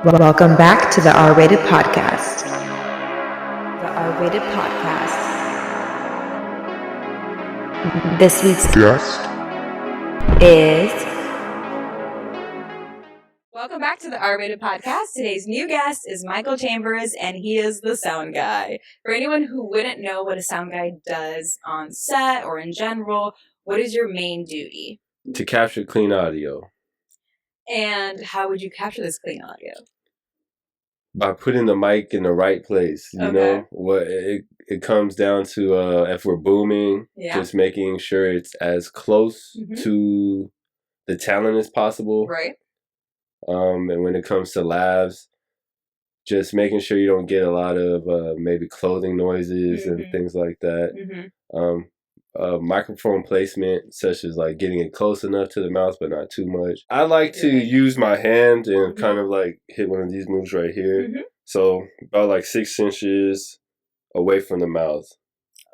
Welcome back to the R-Rated Podcast. The R-Rated Podcast. This week's guest is... Welcome back to the R-Rated Podcast. Today's new guest is Michael Chambers, and he is the sound guy. For anyone who wouldn't know what a sound guy does on set or in general, what is your main duty? To capture clean audio. And how would you capture this clean audio? By putting the mic in the right place, you know? What it comes down to if we're booming, just making sure it's as close to the talent as possible. Right. And when it comes to labs, just making sure you don't get a lot of maybe clothing noises and things like that. Microphone placement, such as like getting it close enough to the mouth but not too much. I like to use my hand and kind of like hit one of these moves right here. So about like 6 inches away from the mouth.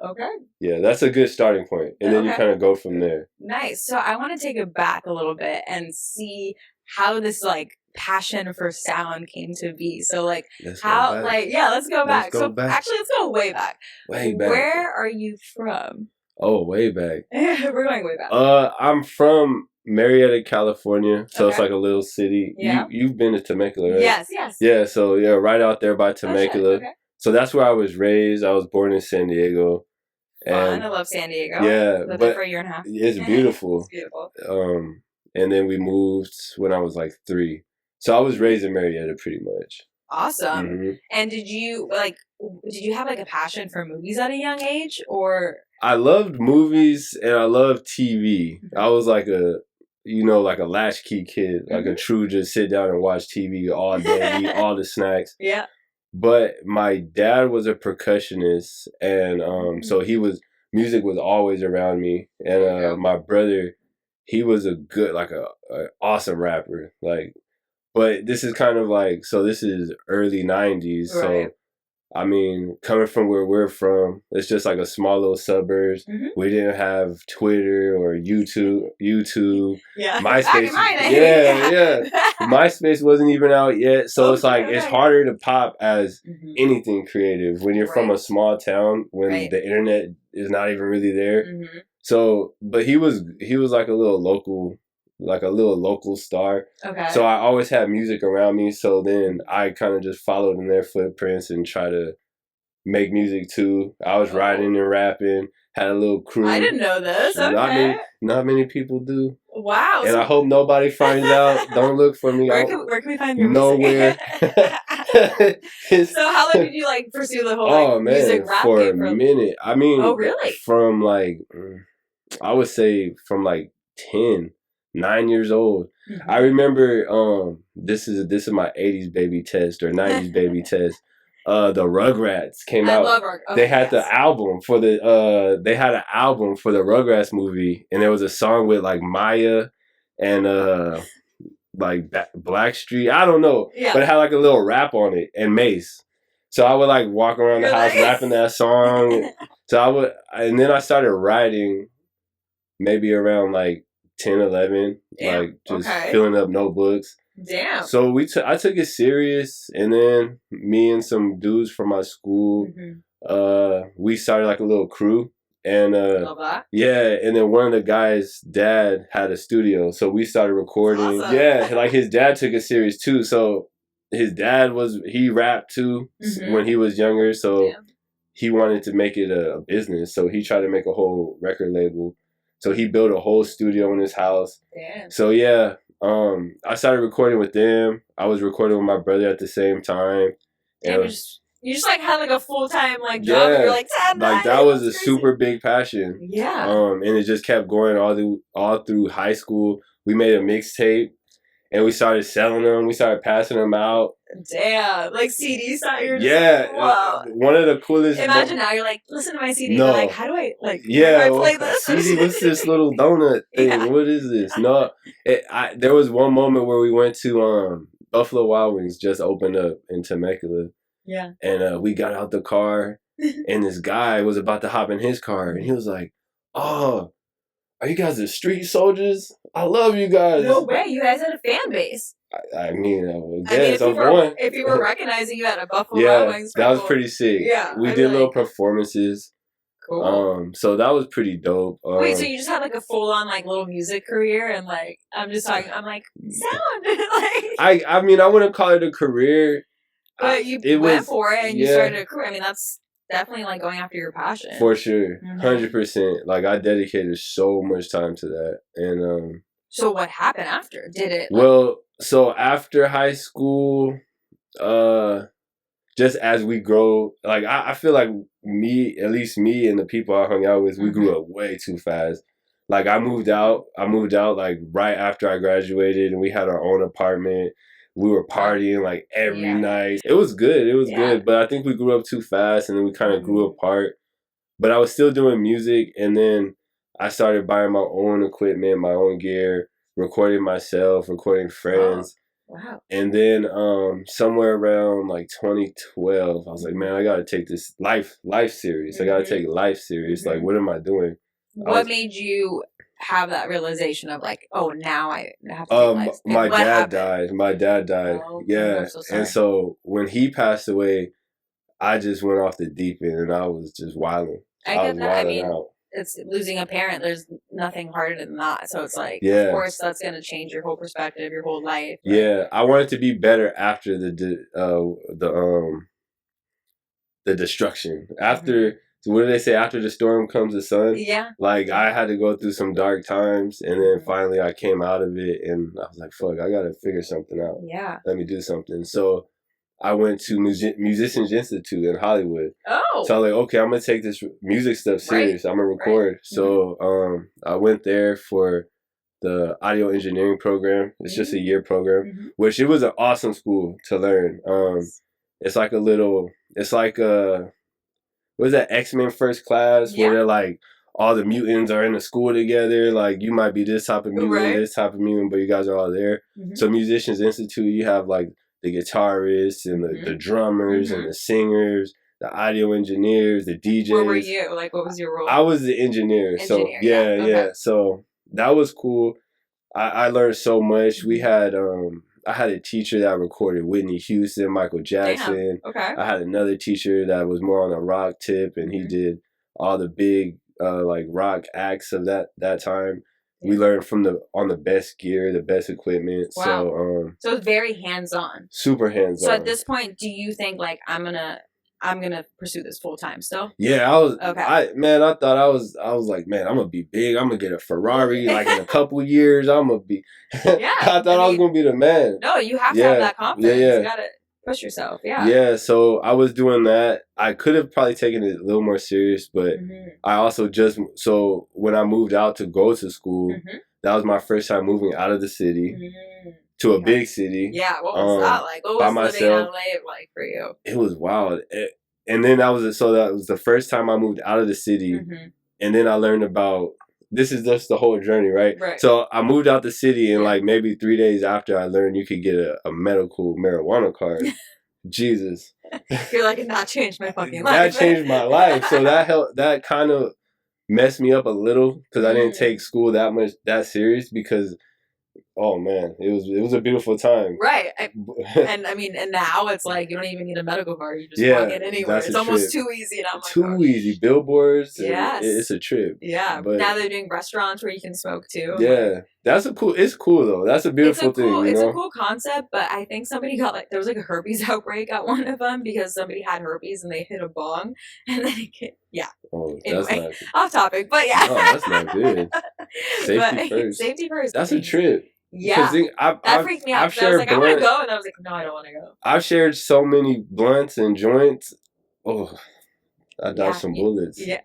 Okay. Yeah, that's a good starting point. And then you kind of go from there. Nice. So I want to take it back a little bit and see how this like passion for sound came to be. So like let's go back. Actually, let's go way back. Way back. Where are you from? Oh, way back. We're going way back. I'm from Marietta, California. So it's like a little city. Yeah. You've been to Temecula, right? Yes. Yeah, so right out there by Temecula. Okay. So that's where I was raised. I was born in San Diego. Fun. I love San Diego. Yeah. Lived there for a year and a half. It's beautiful. It's beautiful. And then we moved when I was like 3. So I was raised in Marietta pretty much. Awesome. And did you have like a passion for movies at a young age, or? I loved movies and I loved TV. I was like a latchkey kid, like a true just sit down and watch TV all day, eat all the snacks. Yeah. But my dad was a percussionist, and so music was always around me. And my brother, he was a good, like a awesome rapper. Like, but this is kind of like, so this is early 90s. Right. So I mean, coming from where we're from, it's just like a small little suburbs. We didn't have Twitter or YouTube. MySpace. MySpace wasn't even out yet. So it's like, it's harder to pop as anything creative when you're from a small town, when the internet is not even really there. So, but he was like a little local star. Okay. So I always had music around me. So then I kind of just followed in their footprints and try to make music too. I was writing and rapping, had a little crew. I didn't know this. Okay. Not many people do. Wow. And I hope nobody finds out. Don't look for me. Where can we find your nowhere. So how long did you like pursue the whole music rap for game? A minute. I mean, really? From like, I would say from like 9 years old. I remember this is my 80s baby test or 90s baby test. The Rugrats came out. Love they had the album for the Rugrats movie, and there was a song with like Maya and like Blackstreet. I don't know. Yeah. But it had like a little rap on it and Mace. So I would like walk around the house rapping that song. And then I started writing maybe around like 10, 11, like just filling up notebooks. Damn. So I took it serious, and then me and some dudes from my school, we started like a little crew, and love that. Yeah, and then one of the guys' dad had a studio, so we started recording. Awesome. Yeah, like his dad took it serious too. So his dad he rapped too when he was younger, so he wanted to make it a business. So he tried to make a whole record label. So he built a whole studio in his house. Damn. So yeah, I started recording with them. I was recording with my brother at the same time. And you just like had like a full-time like job. And you're like, like that was a super big passion. Yeah. And it just kept going all through high school. We made a mixtape, and we started selling them. We started passing them out. Damn, like CDs that you're just wow. One of the coolest. Imagine now you're like, listen to my CD. No. You're like, how do I play this? CD, what's this little donut thing? Yeah. What is this? No, there was one moment where we went to Buffalo Wild Wings just opened up in Temecula. Yeah. And we got out the car, and this guy was about to hop in his car, and he was like, "Oh, are you guys the street soldiers? I love you guys. No way, you guys had a fan base. I mean, if you were recognizing you at a Buffalo Wild yeah, Wings, that was pretty sick. Yeah, we did little performances. Cool. So that was pretty dope. Wait, so you just had like a full on like little music career, and like I'm like sound like. I mean, I wouldn't call it a career. But you went for it and you started a career. I mean, that's definitely like going after your passion. For sure. 100%. Like I dedicated so much time to that. And so what happened after? Did it so after high school, just as we grow, like I feel like at least me and the people I hung out with, we grew up way too fast. Like I moved out like right after I graduated, and we had our own apartment. We were partying like every night. It was good. It was good. But I think we grew up too fast, and then we kind of grew apart. But I was still doing music, and then I started buying my own equipment, my own gear, recording myself, recording friends. Wow. And then somewhere around like 2012, I was like, man, I gotta take this life serious. I gotta take life serious. Like, what am I doing? What made you have that realization of like, oh, now I have to take life? My dad died. My dad died. Oh, yeah. I'm so sorry. And so when he passed away, I just went off the deep end, and I was just wilding. I get that. I mean, it's losing a parent. There's nothing harder than that. So it's like, of course, that's going to change your whole perspective, your whole life. Right? Yeah, I wanted to be better after the destruction. After what do they say? After the storm comes the sun. Yeah. Like I had to go through some dark times, and then finally I came out of it, and I was like, "Fuck, I got to figure something out. Yeah. Let me do something." So I went to Musicians Institute in Hollywood. Oh. So I was like, okay, I'm gonna take this music stuff serious. I'm gonna record. So I went there for the audio engineering program. It's just a year program, which it was an awesome school to learn. It's like what is that, X-Men First Class, where they're like, all the mutants are in the school together. Like, you might be this type of mutant, this type of mutant, but you guys are all there. So Musicians Institute, you have like the guitarists and the drummers and the singers, the audio engineers, the DJs. Where were you? Like, what was your role? I was the engineer. So yeah. So that was cool. I learned so much. We had I had a teacher that recorded Whitney Houston, Michael Jackson. Damn. Okay. I had another teacher that was more on a rock tip, and he did all the big like rock acts of that time. We learned on the best gear, the best equipment. Wow. So it's very hands-on. Super hands-on. So at this point, do you think like I'm gonna pursue this full time still? Yeah, I was. Okay. I thought I was like, man, I'm gonna be big. I'm gonna get a Ferrari like in a couple years. I'm gonna be. I thought I was gonna be the man. No, you have to have that confidence. Yeah. You gotta push yourself. Yeah. Yeah. So I was doing that. I could have probably taken it a little more serious, but I also so when I moved out to go to school, that was my first time moving out of the city. To a big city. Yeah, what was that like? What was living in LA like for you? It was wild. And then that was the first time I moved out of the city. And then I learned about, this is just the whole journey, right? So I moved out the city, and like maybe 3 days after, I learned you could get a medical marijuana card. Jesus. You're like, that changed my fucking life. That changed my life. So that helped. That kind of messed me up a little, because I didn't take school that serious, because oh man, it was a beautiful time. Right. And I mean, and now it's like you don't even need a medical card. You just walk in anywhere. It's almost too easy. Now. Too easy. Billboards. Yes. It's a trip. Yeah. But now they're doing restaurants where you can smoke too. Yeah. It's cool though. That's a beautiful thing. It's a cool concept, but I think somebody got there was like a herpes outbreak at one of them because somebody had herpes and they hit a bong and then Oh, anyway, that's not off topic, but yeah. Oh, that's not good. Safety first. Safety first. That's a trip. Yeah, that freaked me out. I was like, I want to go, and I was like, no, I don't want to go. I've shared so many blunts and joints. Oh, I dodged some bullets. Yeah.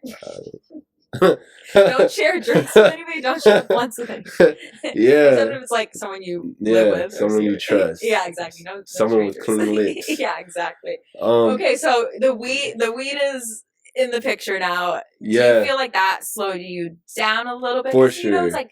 Don't share drinks with anybody. Don't share blunts with anybody. Yeah. Except if it's like someone you live with. Someone you trust. Yeah, exactly. No someone with clean lips. Yeah, exactly. Okay, so the weed is in the picture now. Yeah. Do you feel like that slowed you down a little bit? For sure. You know, it's like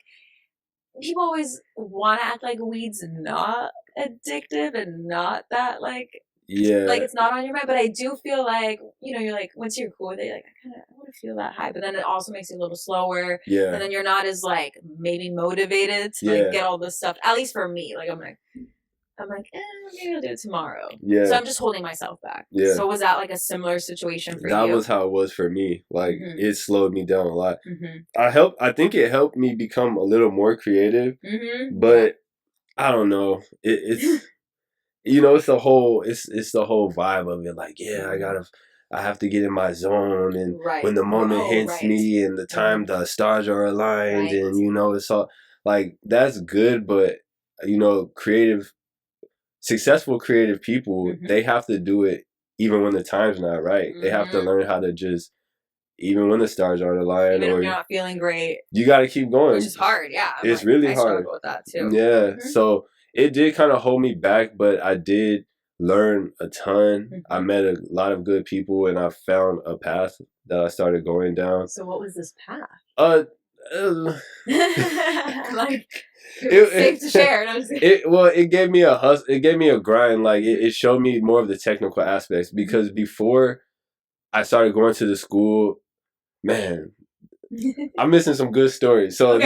people always want to act like weed's not addictive and not that like it's not on your mind. But I do feel like you're like once you're cool with it, you're like I want to feel that high. But then it also makes you a little slower. Yeah. And then you're not as like maybe motivated to like get all this stuff. At least for me. Like I'm like, maybe I'll do it tomorrow. Yeah. So I'm just holding myself back. Yeah. So was that like a similar situation for you? That was how it was for me. Like it slowed me down a lot. Mm-hmm. I think it helped me become a little more creative. But I don't know. It's you know, it's the whole vibe of it. Like, I have to get in my zone, and when the moment hits me, and the time the stars are aligned, and you know, it's all like that's good. But you know, successful creative people, they have to do it even when the time's not right. They have to learn how to just, even when the stars aren't aligned, even or if you're not feeling great, you got to keep going. Which is hard, yeah. It's really I hard. struggle with that too. Yeah, so it did kind of hold me back, but I did learn a ton. I met a lot of good people, and I found a path that I started going down. So what was this path? Like it's safe to share. It gave me a hustle. It gave me a grind. Like it showed me more of the technical aspects, because before I started going to the school, man, I'm missing some good stories. So I want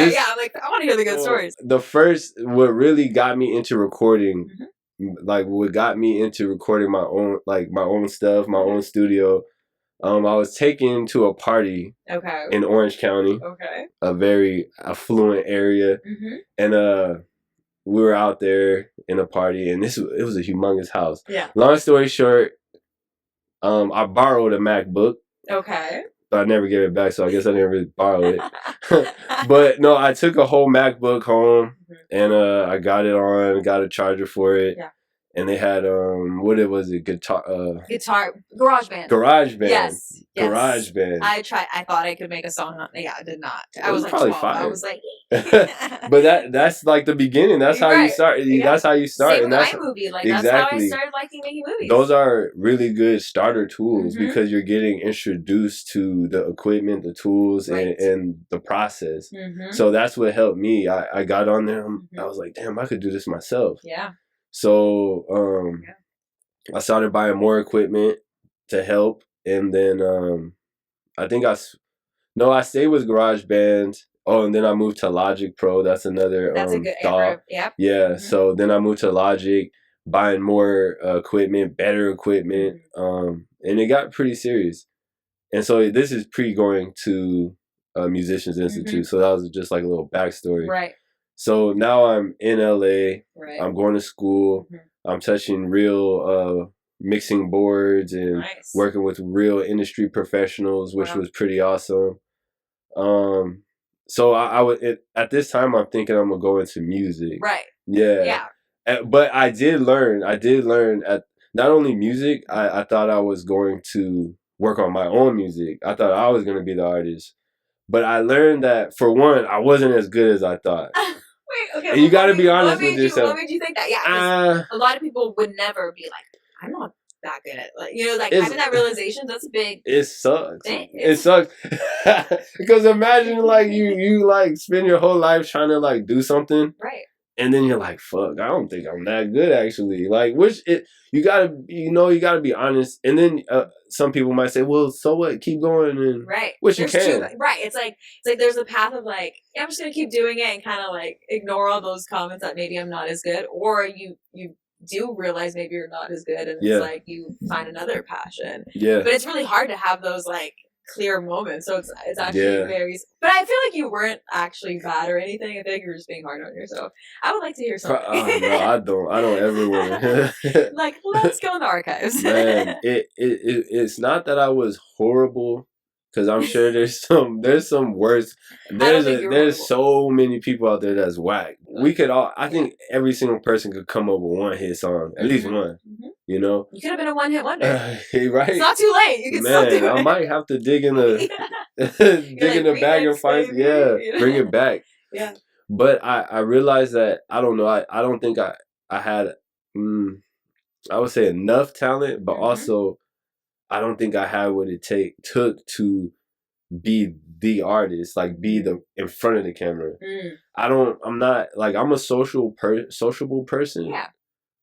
to hear the good stories. What really got me into recording, like what got me into recording my own stuff, my own studio. I was taken to a party in Orange County, a very affluent area, and we were out there in a party, and it was a humongous house. Yeah. Long story short, I borrowed a MacBook. But I never gave it back, so I guess I didn't really borrow it. But no, I took a whole MacBook home, and I got a charger for it. Yeah. And they had guitar GarageBand. Yes. GarageBand. I tried. I thought I could make a song on it. Yeah, I did not. I was like probably 12. fine. I was like But that's like the beginning. That's how you start. That's how you start. Same and with that's iMovie. Like that's how I started liking making movies. Those are really good starter tools, because you're getting introduced to the equipment, the tools, and the process. So that's what helped me. I got on there. I was like, damn, I could do this myself. Yeah. So I started buying more equipment to help, and then I stayed with GarageBand. Oh, and then I moved to Logic Pro. That's another a good era. Yep. Yeah. So then I moved to Logic, buying more equipment, better equipment, and it got pretty serious. And so this is going to Musicians Institute. So that was just like a little backstory. Right. So now I'm in LA. Right. I'm going to school. I'm touching real mixing boards and working with real industry professionals, which was pretty awesome. So I would at this time I'm thinking I'm gonna go into music. Right. Yeah. Yeah. But I did learn at not only music. I thought I was going to work on my own music. I thought I was gonna be the artist. But I learned that, for one, I wasn't as good as I thought. Wait, okay. And you got to be honest with yourself. What made you think that? Yeah, a lot of people would never be like, I'm not that good at it. Having that realization, that's a big It sucks. It sucks. Because imagine you spend your whole life trying to do something. Right. And then you're like, fuck, I don't think I'm that good actually. You gotta be honest. And then some people might say, well, so what? Keep going, and which you can. Right. It's like there's a path of I'm just gonna keep doing it and kind of ignore all those comments that maybe I'm not as good, or you do realize maybe you're not as good, and it's you find another passion. Yeah. But it's really hard to have those clear moments. So it's actually very. But I feel like you weren't actually bad or anything. I think you were just being hard on yourself. I would like to hear something. No, I don't ever want to. Let's go in the archives. Man, it's not that I was horrible, because I'm sure there's some worse. There's so many people out there that's whack. We could all. I think every single person could come up with one hit song, at least one. You know, you could have been a one-hit wonder. Right? It's not too late. You can still do it. I might have to dig in the in the bag and find. Yeah, bring it back. Yeah. But I realized that I don't know. I don't think I had. I would say enough talent, but also I don't think I had what it took to be the artist, be in front of the camera. I'm not I'm a sociable person. Yeah.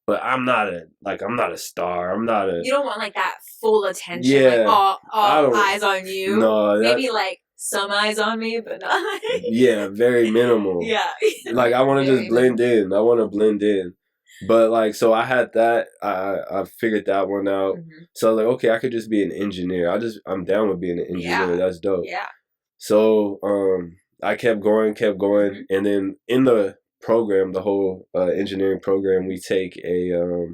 but I'm not a star. I'm not a. You don't want like that full attention, Yeah, like I all don't- eyes on you. No, Maybe like some eyes on me, but not. Yeah, very minimal. Yeah. Like I want to just blend in. I want to blend in. But like, so I had that. I figured that one out. Mhm. So like, okay, I could just be an engineer. I'm down with being an engineer. Yeah. That's dope. Yeah. So I kept going, Mhm. and then in the program, the whole engineering program, we take a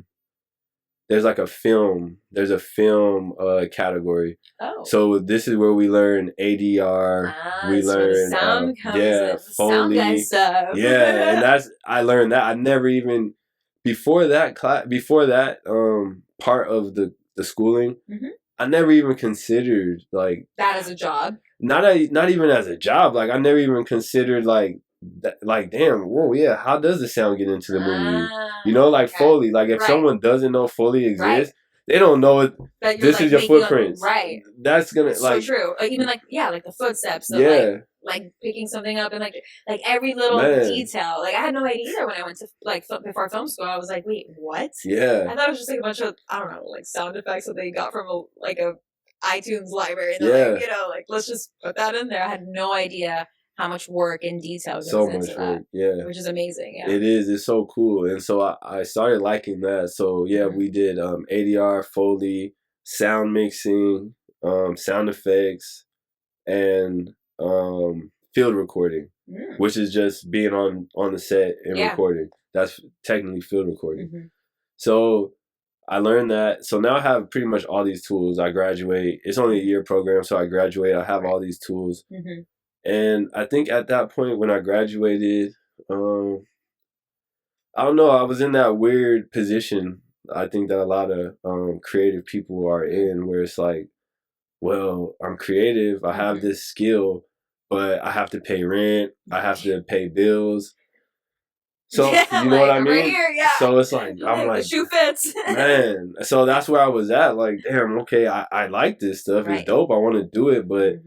there's like a film. There's a film category. Oh. So this is where we learn ADR. We that's where the learn sound comes in, yeah, the sound guy foley. stuff. Yeah, and I learned that. I never even before that part of the schooling, Mhm. I never even considered like that as a job. not even as a job. Like I never even considered like damn, whoa, yeah, how does the sound get into the movie? You know, like okay. Foley. Like if Right. someone doesn't know Foley exists, Right. they don't know it. That This like is your making footprints. Right. That's gonna That's like so true. Like even like like the footsteps of yeah. like picking something up and like every little Man. detail. Like I had no idea either when I went to like before film school. I was like, wait, what? Yeah. I thought it was just like a bunch of I don't know, like sound effects that they got from a iTunes library. And Yeah. like, like let's just put that in there. I had no idea how much work and detail goes So into much that, work. Yeah. which is amazing. Yeah. It is. It's so cool. And so I started liking that. So yeah, Mhm. we did ADR, Foley, sound mixing, sound effects, and field recording, which is just being on the set and recording. That's technically field recording. Mhm. So I learned that. So now I have pretty much all these tools. I graduate. It's only a year program, so I graduate. I have all these tools. Mhm. And I think at that point when I graduated, I don't know, I was in that weird position I think that a lot of creative people are in, where it's like, well, I'm creative, I have this skill, but I have to pay rent, I have to pay bills. So you know what I mean? Here, So it's like I'm like the shoe fits. man. So that's where I was at. Like, damn, okay, I like this stuff. Right. It's dope. I want to do it, but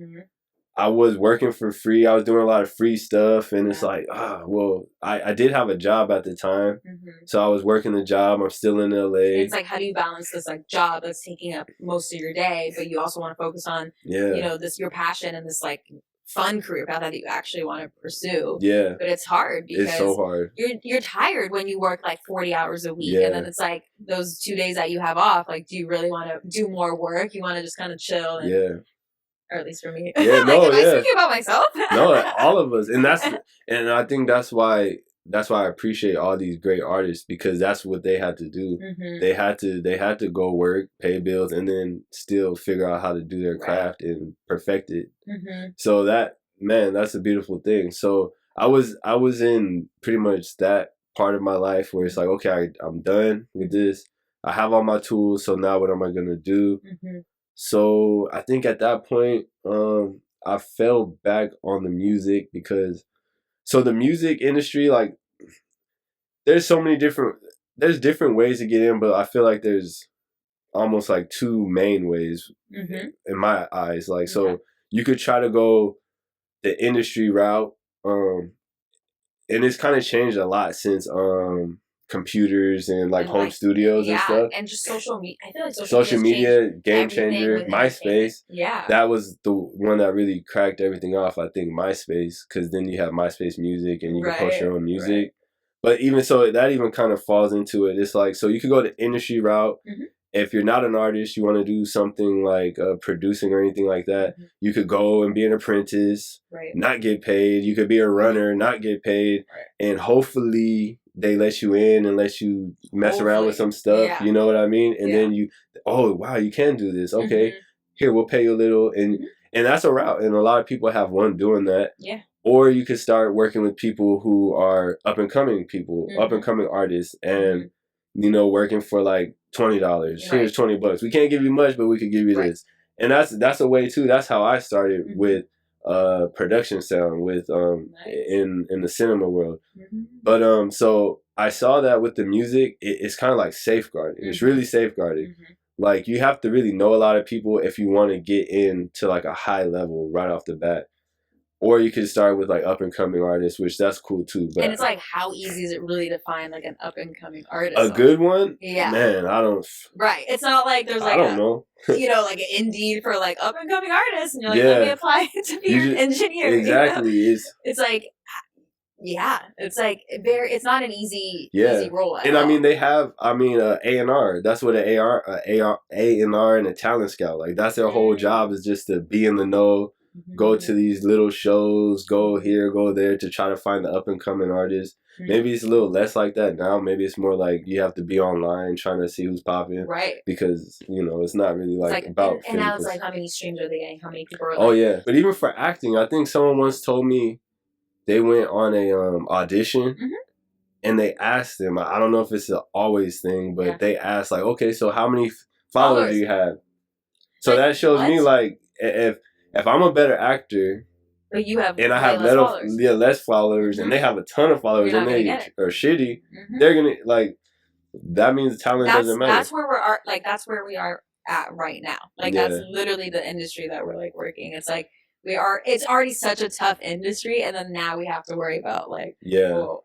I was working for free. I was doing a lot of free stuff, and it's like, well, I did have a job at the time, so I was working the job. I'm still in LA. It's like, how do you balance this like job that's taking up most of your day, but you also want to focus on, this your passion and this like fun career path that you actually want to pursue. Yeah, but it's hard because it's so hard. You're tired when you work like 40 hours a week, and then it's like those 2 days that you have off. Like, do you really want to do more work? You want to just kind of chill? And, or at least for me. Yeah, like, no, am I speaking about myself? No, all of us, and I think that's why I appreciate all these great artists, because that's what they had to do. They had to go work, pay bills, and then still figure out how to do their craft and perfect it. So that's a beautiful thing. So I was in pretty much that part of my life where it's like, okay, I'm done with this. I have all my tools, so now what am I gonna do? So I think at that point, I fell back on the music, because the music industry, like, there's different ways to get in, but I feel like there's almost like two main ways in my eyes. Like, so you could try to go the industry route, and it's kind of changed a lot since computers and like home studios and stuff, and just social media. I feel like social media game changer. MySpace, yeah, that was the one that really cracked everything off. I think MySpace, because then you have MySpace Music and you can post your own music. But even so, that even kind of falls into it. It's like, so you could go the industry route. If you're not an artist, you want to do something like producing or anything like that, you could go and be an apprentice, not get paid. You could be a runner, not get paid, and hopefully they let you in and let you mess around with some stuff. You know what I mean? And then you can do this. Okay, here, we'll pay you a little, and that's a route. And a lot of people have one doing that. Yeah. Or you could start working with people who are up and coming artists, and working for like $20. Here's $20. We can't give you much, but we could give you this. And that's a way too. That's how I started with production sound, with in the cinema world. But so I saw that with the music, it's kind of like safeguarded. It's really safeguarded. Like, you have to really know a lot of people if you want to get into like a high level right off the bat. Or you could start with like up and coming artists, which that's cool too. But and it's like, how easy is it really to find like an up and coming artist? a good one? Yeah. Man, I don't. Right. It's not like there's like I don't know. You know, like an Indeed for like up and coming artists, and you're like, Yeah. let me apply to be an engineer. Exactly. You know? It's like, yeah, it's like it's not an easy role. And I mean, they have, A&R. That's what an A&R and a talent scout. Like that's their whole job, is just to be in the know. Go to these little shows, go here, go there to try to find the up and coming artists. Maybe it's a little less like that now. Maybe it's more like you have to be online trying to see who's popping. Right. Because, it's not really like about and now it's like, how many streams are they getting? How many people are Oh, yeah. But even for acting, I think someone once told me they went on a audition and they asked them, I don't know if it's an always thing, but they asked like, okay, so how many followers do you have? So like, that shows me like, if I'm a better actor, but you have and I have less followers, and they have a ton of followers, and they are shitty, they're gonna like. That means talent doesn't matter. That's where we are at right now. Like that's literally the industry that we're like working. It's like it's already such a tough industry, and then now we have to worry about like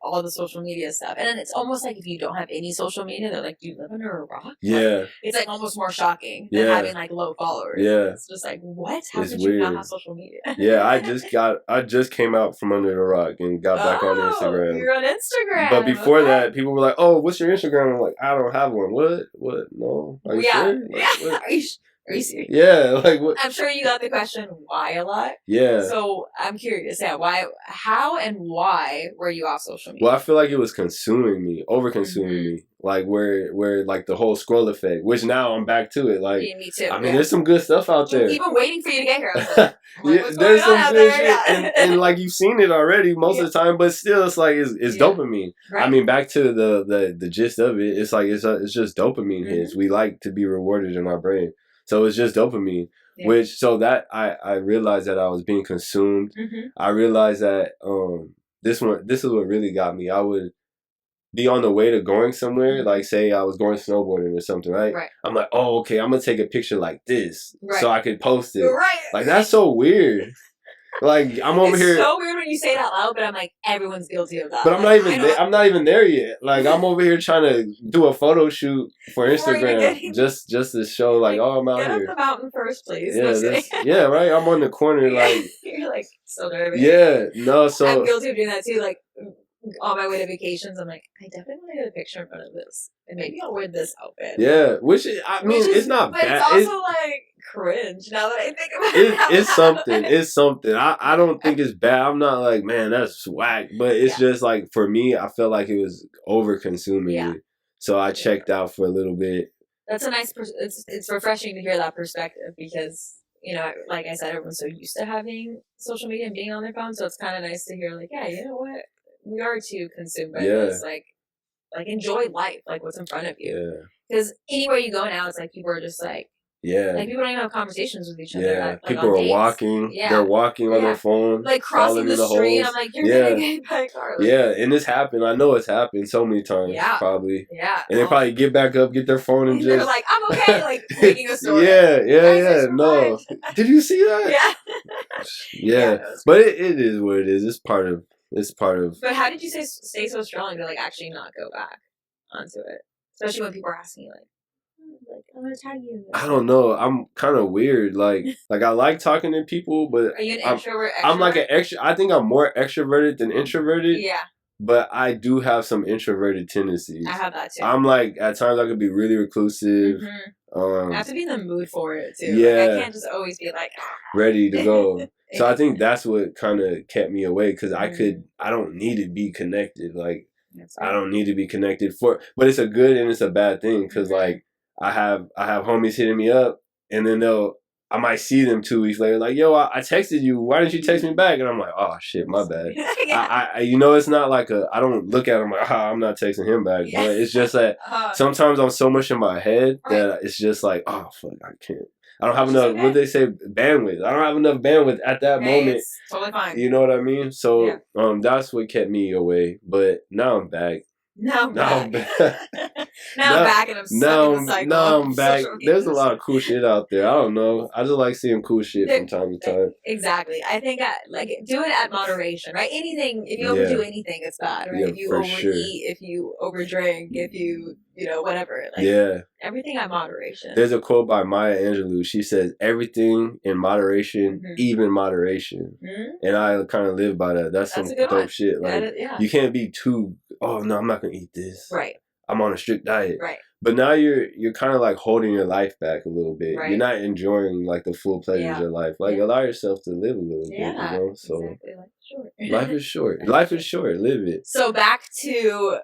all the social media stuff. And then it's almost like if you don't have any social media, they're like, do you live under a rock? Yeah. Like, it's like almost more shocking than having like low followers. Yeah. It's just like, what? How did you not have social media? Yeah, I just came out from under the rock and got back on Instagram. You're on Instagram. But before that, people were like, oh, what's your Instagram? I'm like, I don't have one. What? No. Are you sure? Like, Are you serious? Yeah, like what? I'm sure you got the question why a lot. Yeah. So I'm curious, how and why were you off social media? Well, I feel like it was consuming me, over-consuming me. Like where like the whole scroll effect, which now I'm back to it. Like, me too. I mean, there's some good stuff out there. Even waiting for you to get here. I was like, there's some good shit, and like you've seen it already most of the time, but still, it's like it's dopamine. Right. I mean, back to the gist of it, it's like it's just dopamine hits. We like to be rewarded in our brain. So it's just dopamine, so that I realized that I was being consumed. I realized that this is what really got me. I would be on the way to going somewhere, like say I was going snowboarding or something, right? I'm like, oh, okay, I'm gonna take a picture like this so I could post it. Right. Like that's so weird. Like I'm over here. It's so weird when you say it out loud, but I'm like, everyone's guilty of that. But I'm not even there yet. Like I'm over here trying to do a photo shoot for Instagram, just to show like, oh, I'm out here. Get up the mountain first, please. Yeah, right. I'm on the corner, like you're like so nervous. Yeah, no. So I'm guilty of doing that too. Like on my way to vacations, I'm like, I definitely want to get a picture in front of this, and maybe I'll wear this outfit. Yeah, which it's not but bad. But it's also like cringe now that I think about it. It's something. It's something. I don't think it's bad. I'm not like, man, that's whack. But it's just like, for me, I felt like it was over consuming me. So I checked out for a little bit. That's a nice. It's refreshing to hear that perspective, because like I said, everyone's so used to having social media and being on their phone. So it's kind of nice to hear like, yeah, you know what, we are too consumed by this. Like enjoy life, like what's in front of you. Because anywhere you go now, it's like people are just like. Like people don't even have conversations with each other. Like, people are walking. They're walking on their phone. Like crossing the street. I'm like, you're gonna get hit by a car. Like, and it's happened. I know it's happened so many times. Probably. And they probably get back up, get their phone, and they're like, I'm okay. Like making a story. No. Did you see that? But it is what it is. It's part of. But how did you stay so strong to like actually not go back onto it, especially when people are asking you like, I'm gonna tag you. I don't know. I'm kind of weird. Like I like talking to people, but are you an introvert? I'm like an extra. I think I'm more extroverted than introverted. Yeah. But I do have some introverted tendencies. I have that too. I'm like, at times I could be really reclusive. I have to be in the mood for it too. Yeah. Like, I can't just always be like ready to go. So I think that's what kind of kept me away, because I don't need to be connected. Like I don't need to be connected but it's a good and it's a bad thing, because like. I have homies hitting me up, and then I might see them 2 weeks later, like, yo, I texted you. Why didn't you text me back? And I'm like, oh shit, my bad. I it's not like I don't look at him like, I'm not texting him back. But it's just that sometimes I'm so much in my head that it's just like, oh fuck, I can't. I don't have enough. What they say, bandwidth. I don't have enough bandwidth at that moment. It's totally fine. You know what I mean? So that's what kept me away. But now I'm back. Now I'm back. Now I'm back and I'm stuck in the cycle. Now I'm back. Social There's a medias. lot of cool shit out there. I don't know. I just like seeing cool shit from time to time. Exactly. I think like do it at moderation, right? Anything, if you overdo anything, it's bad, right? Yeah, if you for overeat, sure. if you overdrink, if you know, whatever. Like, yeah. Everything at moderation. There's a quote by Maya Angelou. She says, everything in moderation, even moderation. And I kind of live by that. That's some dope shit. Like, you can't be too, oh, no, I'm not going to eat this. Right. I'm on a strict diet. Right. But now you're kind of like holding your life back a little bit. Right. You're not enjoying like the full pleasures of life. Like allow yourself to live a little bit, you know? So exactly. Life is short. Life is short. Live it. So back to,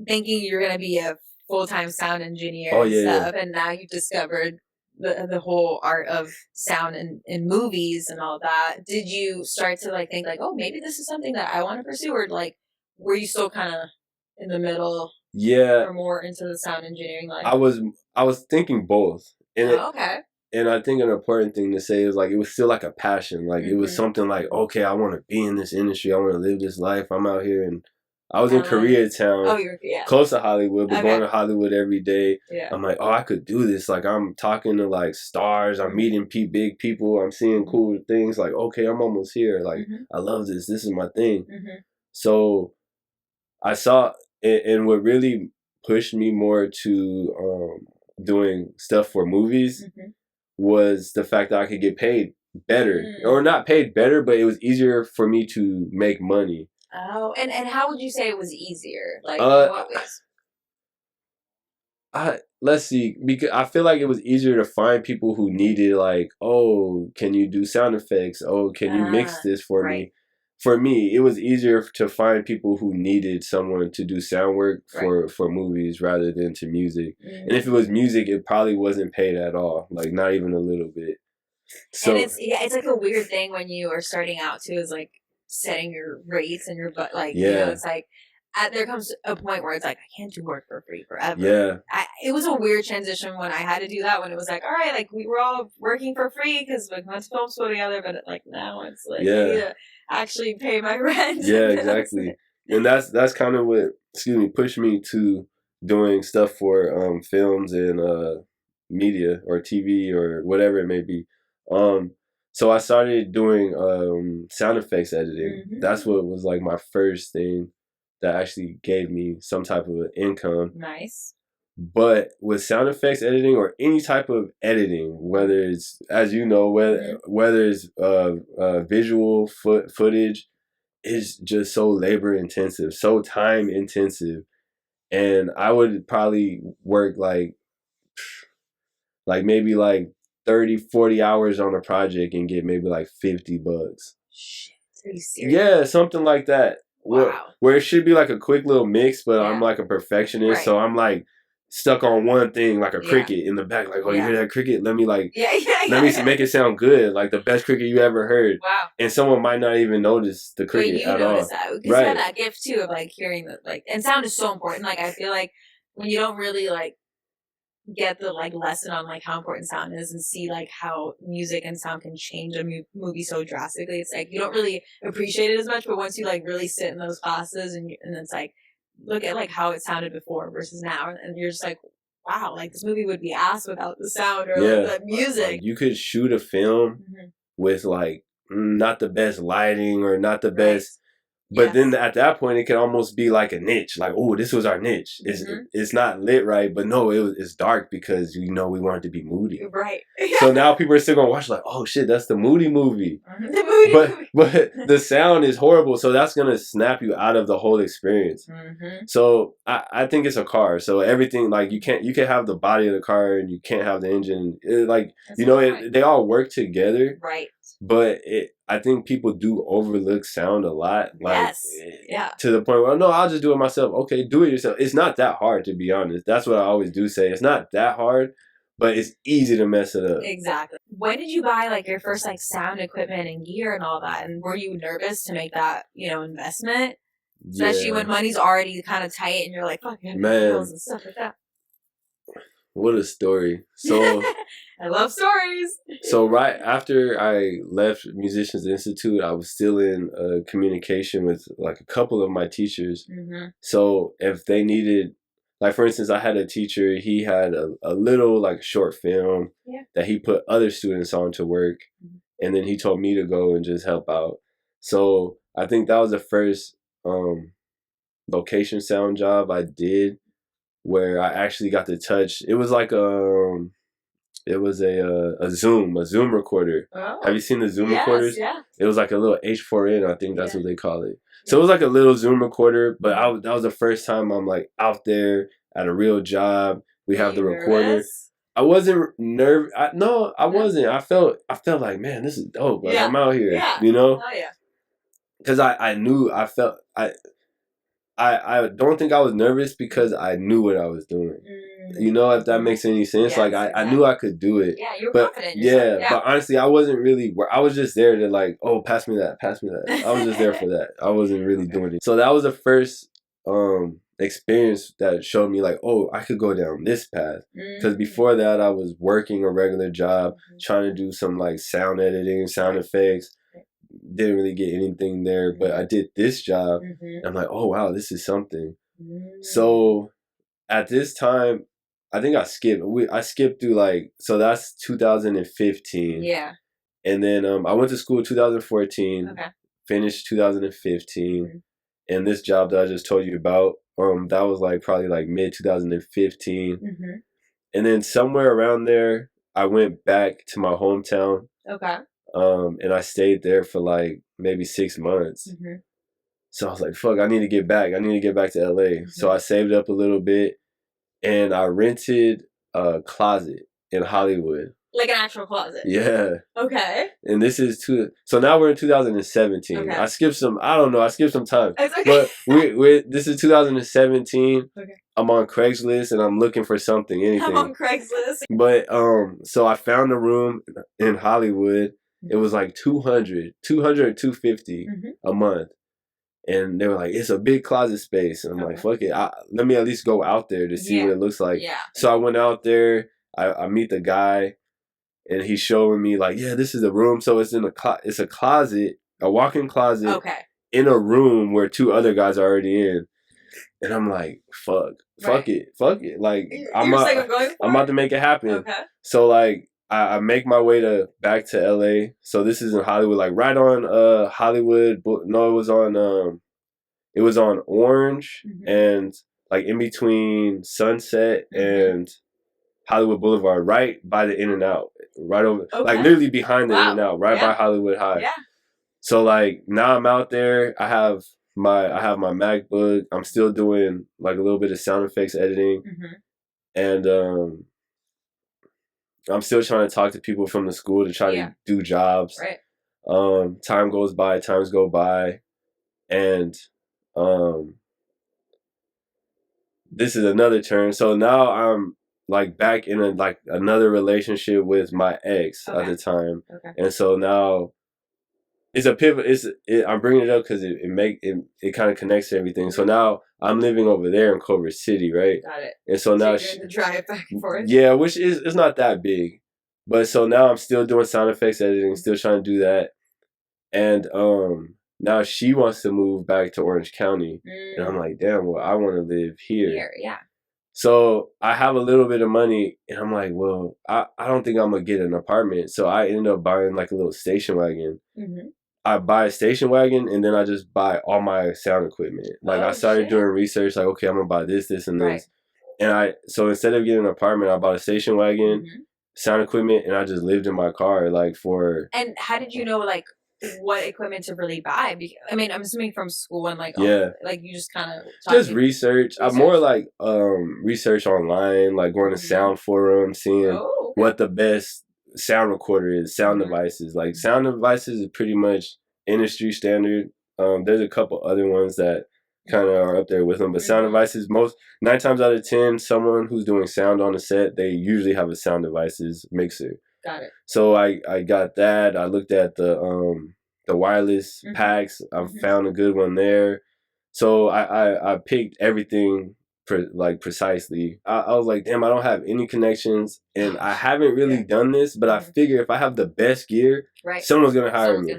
thinking you're going to be a full-time sound engineer and stuff. And now you've discovered the whole art of sound in movies and all that. Did you start to like think like, oh, maybe this is something that I want to pursue? Or like, were you still kind of in the middle? Yeah. Or more into the sound engineering line? I was thinking both. And okay. And I think an important thing to say is like it was still like a passion. Like it was something like, okay, I want to be in this industry. I want to live this life. I'm out here, and I was in Koreatown, close to Hollywood, but going to Hollywood every day. Yeah. I'm like, oh, I could do this. Like I'm talking to like stars. I'm meeting big people. I'm seeing cool things. Like, okay, I'm almost here. Like I love this. This is my thing. So I saw, and what really pushed me more to doing stuff for movies was the fact that I could get paid better. Or not paid better, but it was easier for me to make money. Oh, and how would you say it was easier? Like, in what ways? Let's see, because I feel like it was easier to find people who needed like, oh, can you do sound effects? Oh, can you mix this for me? For me, it was easier to find people who needed someone to do sound work for movies rather than to music. And if it was music, it probably wasn't paid at all, like not even a little bit. So and it's like a weird thing when you are starting out too, is like setting your rates and your like it's like there comes a point where it's like I can't do work for free forever. Yeah, it was a weird transition when I had to do that, when it was like, all right, like we were all working for free because we went to film school together, but like now it's like I need to actually pay my rent. Yeah, exactly. And that's kind of what pushed me to doing stuff for films and media or TV or whatever it may be. So I started doing sound effects editing. That's what was like my first thing that actually gave me some type of income. Nice. But with sound effects editing or any type of editing, whether it's, as you know, whether it's visual footage, it's just so labor intensive, so time intensive. And I would probably work like maybe like 30, 40 hours on a project and get maybe like $50. Shit, are you serious? Yeah, something like that. Wow. Where it should be like a quick little mix, but I'm like a perfectionist, so I'm like stuck on one thing, like a cricket in the back. Like, oh, you hear that cricket? Let me like, let me make it sound good, like the best cricket you ever heard. Wow. And someone might not even notice the cricket at all. That, because you have that gift too of like hearing the like, and sound is so important. Like I feel like when you don't really like get the like lesson on like how important sound is and see like how music and sound can change a movie so drastically, it's like you don't really appreciate it as much. But once you like really sit in those classes and it's like look at like how it sounded before versus now, and you're just like, wow, like this movie would be ass without the sound or like, the music. You could shoot a film with like not the best lighting or not the best. But then at that point, it can almost be like a niche. Like, oh, this was our niche. It's not lit right, but no, it's dark because, we wanted to be moody. Right. So now people are still going to watch like, oh, shit, that's the moody movie. The moody movie. But the sound is horrible, so that's going to snap you out of the whole experience. So I think it's a car. So everything, like, you can have the body of the car and you can't have the engine. They all work together. Right. But I think people do overlook sound a lot. Like, yeah. To the point where, no, I'll just do it myself. Okay, do it yourself. It's not that hard, to be honest. That's what I always do say. It's not that hard, but it's easy to mess it up. Exactly. When did you buy like your first like sound equipment and gear and all that? And were you nervous to make that, investment? Especially when money's already kind of tight and you're like, fuck, bills and stuff like that. What a story. So I love stories. So right after I left Musicians Institute, I was still in communication with like a couple of my teachers. So if they needed, like for instance, I had a teacher. He had a little like short film that he put other students on to work, and then he told me to go and just help out. So I think that was the first location sound job I did where I actually got to touch. It was like it was a Zoom recorder. Oh. Have you seen the Zoom recorders? Yeah. It was like a little H4n, I think that's what they call it. So it was like a little Zoom recorder, but that was the first time I'm like out there at a real job. We have the recorder. Nervous? I wasn't nervous. No, I wasn't. I felt like, man, this is dope. Like I'm out here, you know? Oh yeah. Because I knew, I don't think I was nervous because I knew what I was doing. You know, if that makes any sense. Yes, like I knew I could do it. Yeah, you were confident. But honestly, I wasn't really. I was just there to like, oh, pass me that. I was just there for that. I wasn't really doing it. So that was the first experience that showed me like, oh, I could go down this path. Because before that, I was working a regular job, trying to do some like sound editing, sound effects. Didn't really get anything there, but I did this job. And I'm like, oh wow, this is something. So at this time, I think I skipped through like, so that's 2015. Yeah. And then I went to school 2014. Finished 2015. And this job that I just told you about, that was like probably like mid 2015. And then somewhere around there, I went back to my hometown. And I stayed there for like maybe 6 months. So I was like, fuck, I need to get back to LA. So I saved up a little bit and I rented a closet in Hollywood. Like an actual closet? Yeah. Okay. And this is so now we're in 2017. I skipped some time. It's okay. But this is 2017. I'm on Craigslist and I'm looking for something, anything. I'm on Craigslist. But so I found a room in Hollywood. It was like $200 or $250 a month. And they were like, it's a big closet space. And I'm like, fuck it. Let me at least go out there to see what it looks like. So I went out there. I meet the guy. And he's showing me like, yeah, this is the room. So it's it's a closet, a walk-in closet in a room where 2 other guys are already in. And I'm like, fuck it. Like, I'm about to make it happen. So like, I make my way back to LA. So this is in Hollywood, like right on Hollywood. No, it was on Orange and like in between Sunset and Hollywood Boulevard, right by the In-N-Out, right over, like literally behind the In-N-Out, right by Hollywood High. Yeah. So like now I'm out there. I have my MacBook. I'm still doing like a little bit of sound effects editing, and I'm still trying to talk to people from the school to try to do jobs. Times go by, and this is another turn. So now I'm like back in another relationship with my ex at the time, and so now it's a pivot. I'm bringing it up because it kind of connects to everything. So now I'm living over there in Culver City, right? Got it. And so now you're doing the drive back and forth. Yeah, which it's not that big, but so now I'm still doing sound effects editing, still trying to do that, and now she wants to move back to Orange County, and I'm like, damn, well, I want to live here. Yeah. So I have a little bit of money, and I'm like, well, I don't think I'm gonna get an apartment, so I ended up buying like a little station wagon. I buy a station wagon, and then I just buy all my sound equipment. Like I started doing research, like, okay, I'm gonna buy this, and this. And so instead of getting an apartment, I bought a station wagon, sound equipment, and I just lived in my car like for. And how did you know like what equipment to really buy? I mean, I'm assuming from school and like like you just kind of just research. I'm more like research online, like going to sound forums, seeing what the best sound recorder is, sound devices. Like sound devices is pretty much industry standard. There's a couple other ones that kind of are up there with them, but sound devices, 9 times out of 10, someone who's doing sound on the set, they usually have a sound devices mixer. Got it. So I got that. I looked at the wireless packs. I found a good one there. So I picked everything precisely. I was like, damn, I don't have any connections, and I haven't really done this, but I figure if I have the best gear, someone's gonna hire me.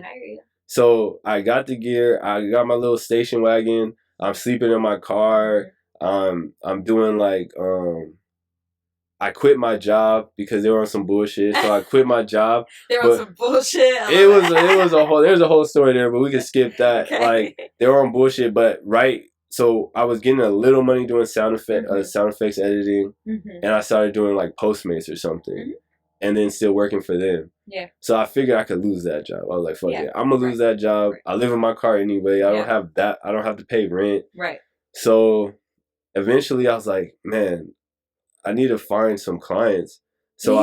So I got the gear. I got my little station wagon. I'm sleeping in my car. I'm doing like I quit my job because they were on some bullshit. So I quit my job. They were on some bullshit. There's a whole story there, but we can skip that. Okay. Like they were on bullshit, but so I was getting a little money doing sound effects editing, and I started doing like Postmates or something, and then still working for them. Yeah. So I figured I could lose that job. I was like, fuck it, I'm gonna lose that job. Right. I live in my car anyway. I don't have that. I don't have to pay rent. Right. So eventually, I was like, man, I need to find some clients. So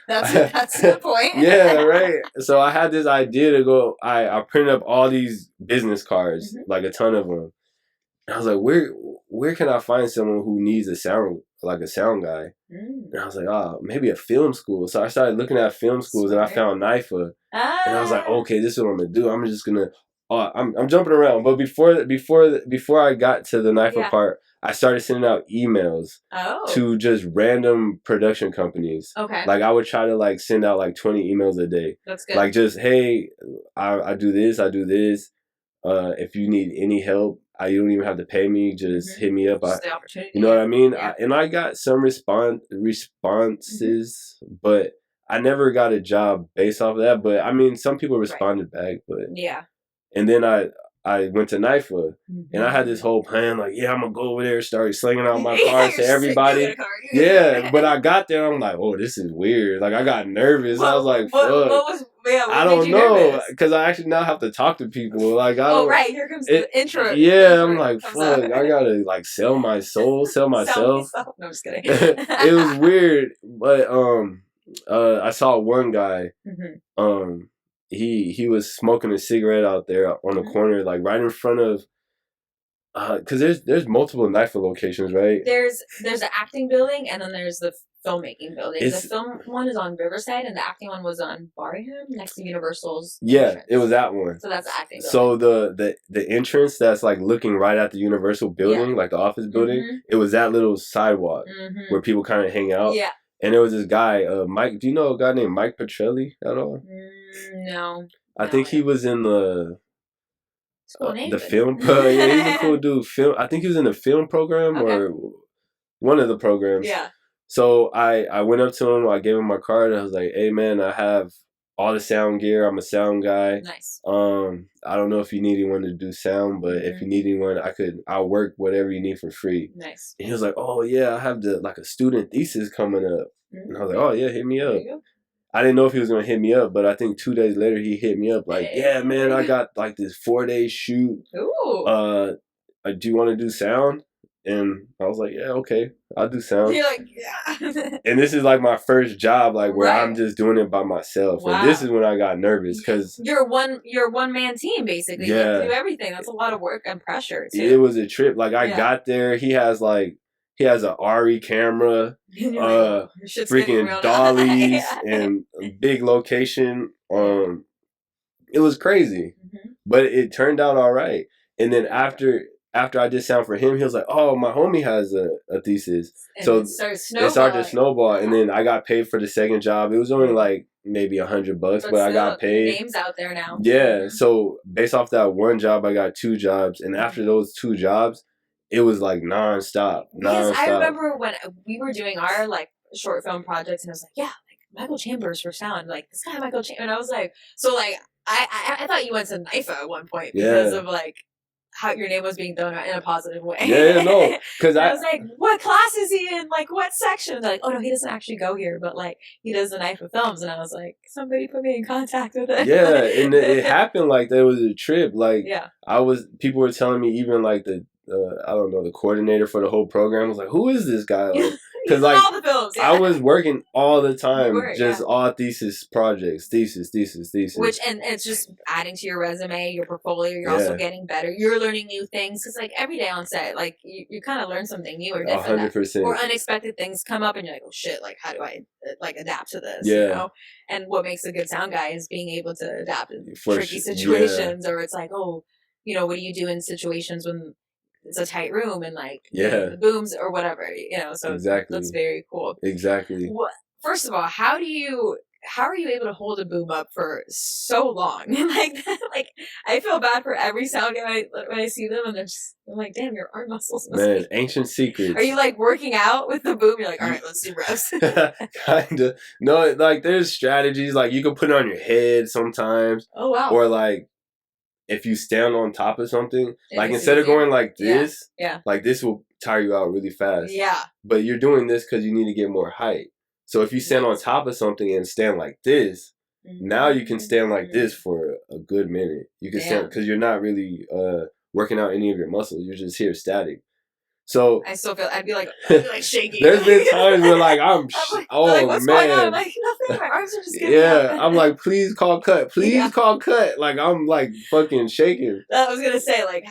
that's the point. Yeah, right. So I had this idea to go. I printed up all these business cards, like a ton of them. And I was like, where can I find someone who needs a sound guy? And I was like, maybe a film school. So I started looking at film schools, and I found NIFA. And I was like, okay, this is what I'm gonna do. I'm just gonna. I'm jumping around, but before I got to the NIFA part, I started sending out emails to just random production companies. Okay. Like I would try to like send out like 20 emails a day. That's good. Like just, hey, I do this, I do this. If you need any help, you don't even have to pay me. Just hit me up. Just the opportunity. You know what I mean? Yeah. And I got some responses, but I never got a job based off of that. But I mean, some people responded back. But yeah. And then I went to NIFA, and I had this whole plan, like, I'm going to go over there, start slinging out my cards to everybody. But I got there, I'm like, oh, this is weird. Like, I got nervous. I was like, fuck. I don't know, because I actually now have to talk to people. Like, right, here comes the intro. Yeah, I'm like, fuck, I got to, like, sell my soul, sell myself. No, I'm just kidding. It was weird, but I saw one guy, He was smoking a cigarette out there on the corner, like right in front of, because there's multiple NIFA locations, right? There's the acting building, and then there's the filmmaking building. The film one is on Riverside, and the acting one was on Barham, next to Universal's. Yeah, it was that one. So that's the acting building. So the entrance that's like looking right at the Universal building, like the office building, it was that little sidewalk where people kind of hang out. Yeah. And there was this guy, Mike. Do you know a guy named Mike Petrelli at all? No. I think he was in the film. Yeah, he's a cool dude. I think he was in the film program or one of the programs. Yeah. So I went up to him. I gave him my card. I was like, "Hey man, I have all the sound gear. I'm a sound guy. Nice. I don't know if you need anyone to do sound, but if you need anyone, I'll work whatever you need for free." Nice. And he was like, "Oh yeah, I have a student thesis coming up." And I was like, "Oh yeah, hit me up." I didn't know if he was gonna hit me up, but I think 2 days later he hit me up like, "Yeah, man, I got like this 4-day shoot. Ooh. Do you want to do sound?" And I was like, "Yeah, okay, I'll do sound." You're like, yeah. And this is like my first job, like where I'm just doing it by myself. Wow. And this is when I got nervous because you're one man team basically. Yeah. You do everything. That's a lot of work and pressure too. It was a trip. Like I got there, he has a RE camera, freaking dollies, and a big location. It was crazy, but it turned out all right. And then after I did sound for him, he was like, "Oh, my homie has a thesis." And so it started to snowball. And then I got paid for the second job. It was only like maybe $100, but I got paid. Names out there now. Yeah. So based off that one job, I got 2 jobs, and after those 2 jobs, it was like nonstop. Because I remember when we were doing our like short film projects, and I was like, "Yeah, like Michael Chambers for sound, like this guy Michael Chambers," and I was like, so like I thought you went to NIFA at one point because of like how your name was being thrown out in a positive way. Yeah, no, because I was like, "What class is he in? Like, what section?" They're like, "Oh no, he doesn't actually go here, but like he does the NIFA films." And I was like, "Somebody put me in contact with it." Yeah, and it happened like there was a trip. Like, people were telling me even like the coordinator for the whole program was like, "Who is this guy?" Like, because like all the films, I was working all the time, all thesis projects, thesis. Which and it's just adding to your resume, your portfolio. You're also getting better. You're learning new things because like every day on set, like you kind of learn something new or different, 100%. Or unexpected things come up, and you're like, "Oh shit! Like how do I like adapt to this?" Yeah. You know? And what makes a good sound guy is being able to adapt in tricky situations, or it's like, "Oh, you know, what do you do in situations when it's a tight room and like the booms or whatever, you know?" So exactly. That's very cool. Exactly. First of all, how do you how are you able to hold a boom up for so long? like I feel bad for every sound guy when I see them, and I'm like, damn, your arm muscles must Man, be. ancient secrets. Are you like working out with the boom? You're like, all right, let's do reps. Kinda. No, like there's strategies. Like you can put it on your head sometimes. Oh wow. Or like if you stand on top of something, like it's instead of easier. going like this, Yeah. like this will tire you out really fast. Yeah. But you're doing this because you need to get more height. So if you stand on top of something and stand like this, now you can stand like this for a good minute. You can stand because you're not really working out any of your muscles. You're just here static. So I still feel I'd be like shaking. There's been times where like I'm like, oh like, what's man, going on? I'm like nothing. My arms are just getting up. I'm like, please call cut, call cut. Like I'm like fucking shaking. I was gonna say, like,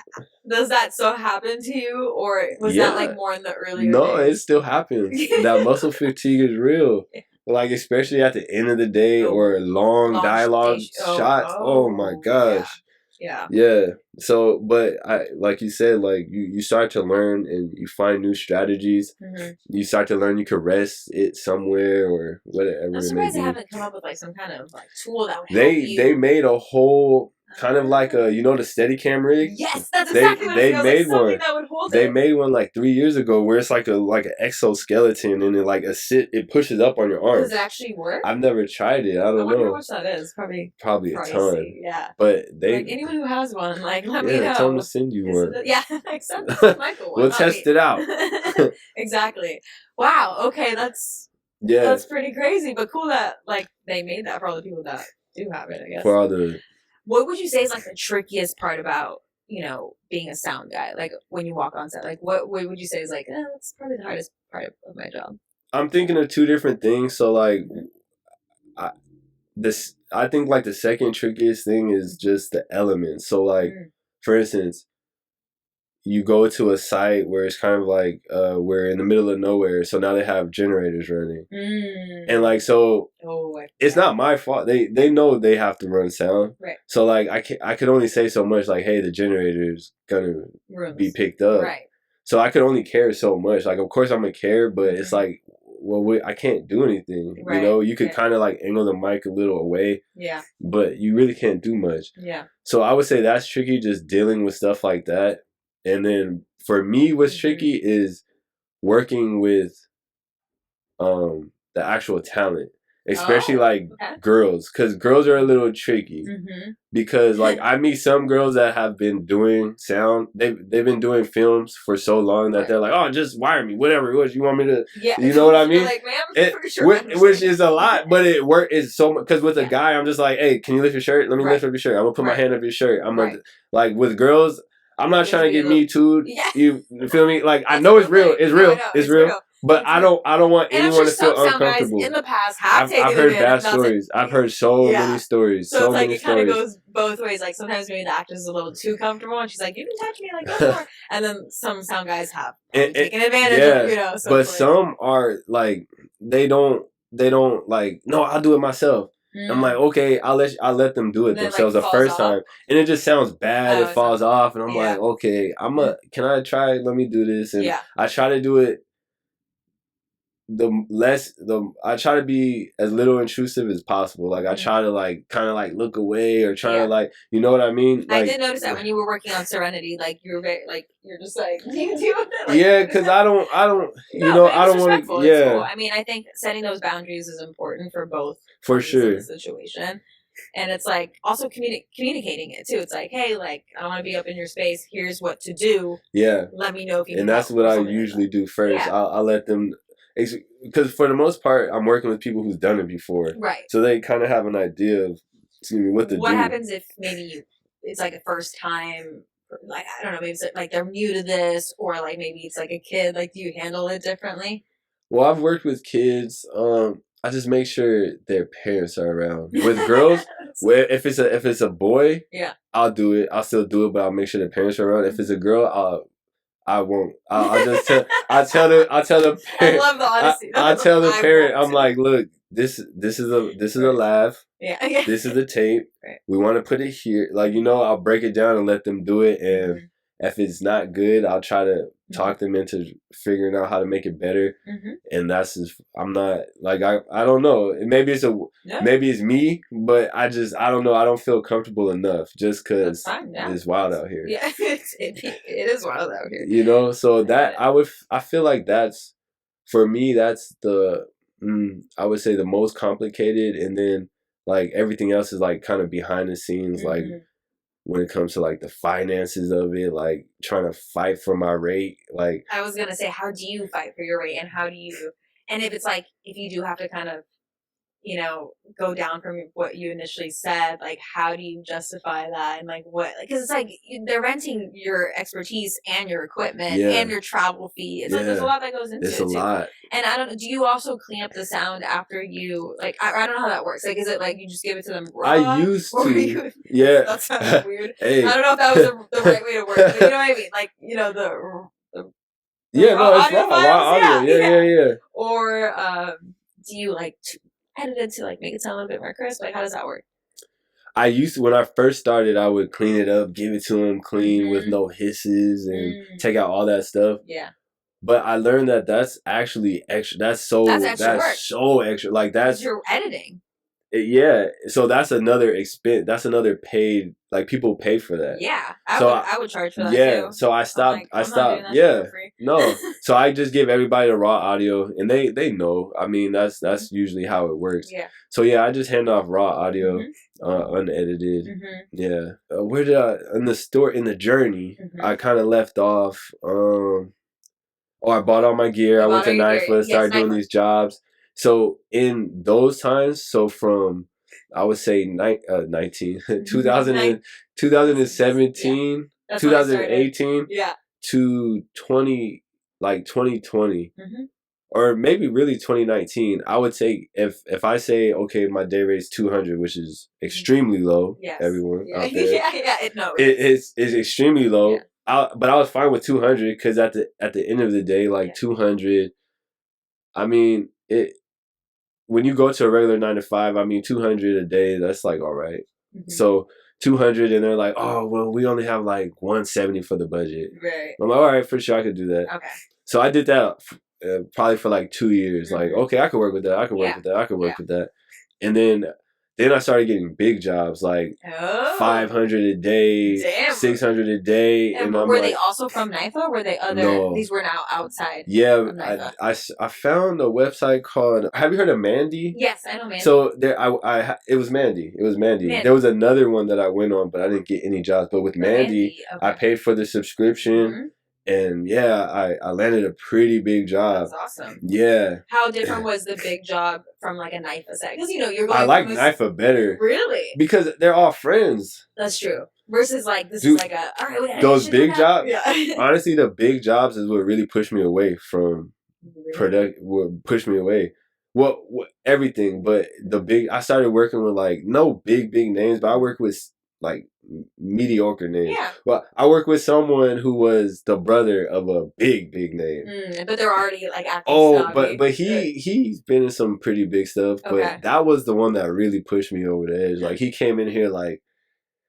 does that still happen to you, or was that like more in the earlier No, days? it still happens. That muscle fatigue is real. Like especially at the end of the day or long dialogue shots. Oh my gosh. Yeah. So, but I like you said, like you start to learn and you find new strategies. Mm-hmm. You start to learn you could rest it somewhere or whatever. I'm surprised they haven't come up with like some kind of like tool that would help you. They made a whole kind of like a the Steadicam rig. Yes, that's exactly what they it feels made like. one. That would hold they made one like 3 years ago where it's like an exoskeleton and it pushes up on your arm. Does it actually work? I've never tried it. I don't know. I wonder how much that is. Probably a ton. Yeah. But they like anyone who has one, like let me know. Tell them to send you one. Send Michael one. We'll test it out. Exactly. Wow. Okay, that's pretty crazy, but cool that like they made that for all the people that do have it. I guess. For all the. What would you say is like the trickiest part about being a sound guy? Like when you walk on set, like what would you say is like that's probably the hardest part of my job? I'm thinking of two different things. So like, I think like the second trickiest thing is just the elements. So like, for instance, you go to a site where it's kind of like we're in the middle of nowhere, so now they have generators running, and like so, it's not my fault. They know they have to run sound, right? So like I could only say so much. Like, hey, the generator's gonna be picked up, right? So I could only care so much. Like, of course I'm gonna care, but it's like, well, I can't do anything. Right. You could kind of like angle the mic a little away, but you really can't do much. Yeah. So I would say that's tricky, just dealing with stuff like that. And then for me, what's tricky is working with the actual talent, especially girls, because girls are a little tricky. Because like I meet some girls that have been doing sound, they've been doing films for so long that they're like, oh, just wire me, whatever it was you want me to, you know what I mean? Like, ma'am, which is a lot, but it is so much. Because with a guy, I'm just like, hey, can you lift your shirt? Let me lift up your shirt. I'm gonna put my hand up your shirt. I'm gonna like with girls. I'm not trying to get me too. You feel me? Like I know it's real. It's real. It's real. But I don't want anyone to feel uncomfortable. Guys in the past I've heard bad stories. I've heard so many stories. So it's like it kind of goes both ways. Like sometimes maybe the actress is a little too comfortable, and she's like, "You can touch me, like go more." And then some sound guys have taken advantage of, So but some are like they don't like. No, I'll do it myself. I'm like, okay, I'll let them do it themselves the first time, and it just sounds bad. It falls off, and I'm like, okay, can I try? Let me do this, and I try to do it. I try to be as little intrusive as possible. Like I try to like kind of like look away or try to like, you know what I mean? Like, I did notice that when you were working on Serenity, like you were very like you're just like do you do it? Like, because I don't I don't want to. Cool. I mean, I think setting those boundaries is important for both. For sure. In the situation. And it's like also communicating it too. It's like, hey, like I don't want to be up in your space. Here's what to do. Yeah. Let me know if you. And that's what I usually do first. Yeah. I'll let them. Because for the most part, I'm working with people who's done it before. Right. So they kind of have an idea of what to do. What happens if maybe it's like a first time, like, I don't know, maybe it's like they're new to this, or like maybe it's like a kid. Like, do you handle it differently? Well, I've worked with kids. I just make sure their parents are around. With girls, if it's a boy, I'll do it. I'll still do it, but I'll make sure their parents are around. If it's a girl, I won't. I'll just tell. I tell the parent. I love the honesty. I tell the parent. I'm like, look, this is a lav. Yeah. This is the tape. Right. We want to put it here. Like, I'll break it down and let them do it, if it's not good, I'll try to talk them into figuring out how to make it better. And that's just, I'm not like, I don't know. Maybe it's me, but I don't know. I don't feel comfortable enough just because it's wild out here. Yeah, it is wild out here. You know, so that I feel like that's, for me, that's I would say the most complicated, and then like everything else is like kind of behind the scenes, like when it comes to like the finances of it, like trying to fight for my rate. Like, I was gonna say, how do you fight for your rate, and how do you, and if it's like, if you do have to kind of, you know, go down from what you initially said, like how do you justify that, and like what, because it's like they're renting your expertise and your equipment and your travel fee. It's like there's a lot that goes into it. It's a lot. And I don't know, do you also clean up the sound after you, like, I don't know how that works. Like, is it like you just give it to them raw? I used to. Yeah. That sounds weird. Hey. I don't know if that was the right way to work it, but you know what I mean? Like, you know, the yeah, raw no, it's audio raw files? audio. Yeah. Or do you like edit it to like make it sound a little bit more crisp? Like, how does that work? I used to, when I first started, I would clean it up, give it to them clean with no hisses and take out all that stuff. Yeah. But I learned that that's actually extra. That's so extra. Like that's you're editing. Yeah. So that's another expense. That's another paid. Like people pay for that. Yeah. I would charge for that too. So I stopped. Yeah. No. So I just give everybody the raw audio, and they know. I mean, that's usually how it works. Yeah. So yeah, I just hand off raw audio, unedited. Yeah. Where did I in the journey? I kind of left off. I bought all my gear. I went to NIFA, started doing these jobs. So in those times, so from, I would say 2017, 2018 to 2020, or maybe really 2019, I would say if I say, okay, my day rate is 200, which is extremely low, everyone out there. It's extremely low. Yeah. But I was fine with 200 because at the end of the day, like 200, I mean, when you go to a regular 9 to 5, I mean, 200 a day, that's like, all right. So 200, and they're like, oh, well, we only have like 170 for the budget. Right. I'm like, all right, for sure, I could do that. Okay. So I did that probably for like 2 years. Like, okay, I could work with that. I could work with that. I could work with that. And then I started getting big jobs, like 500 a day, 600 a day. And were they also from NIFA? Or were they other? No. These were now outside. Yeah, I found a website called. Have you heard of Mandy? Yes, I know Mandy. So there, it was Mandy. It was Mandy. There was another one that I went on, but I didn't get any jobs. But with Mandy, I paid for the subscription. And yeah, I landed a pretty big job. That's awesome. Yeah. How different was the big job from like a NIFA set? Because you're going. I like NIFA better. Really? Because they're all friends. That's true. Versus like this is like a all right. Those big jobs. Yeah. Honestly, the big jobs is what really pushed me away from What pushed me away. What everything, but I started working with like no big names, but I worked with like mediocre names. Yeah. Well, I worked with someone who was the brother of a big name. But they're already like acting. Oh, but he's been in some pretty big stuff. But that was the one that really pushed me over the edge. Like he came in here like,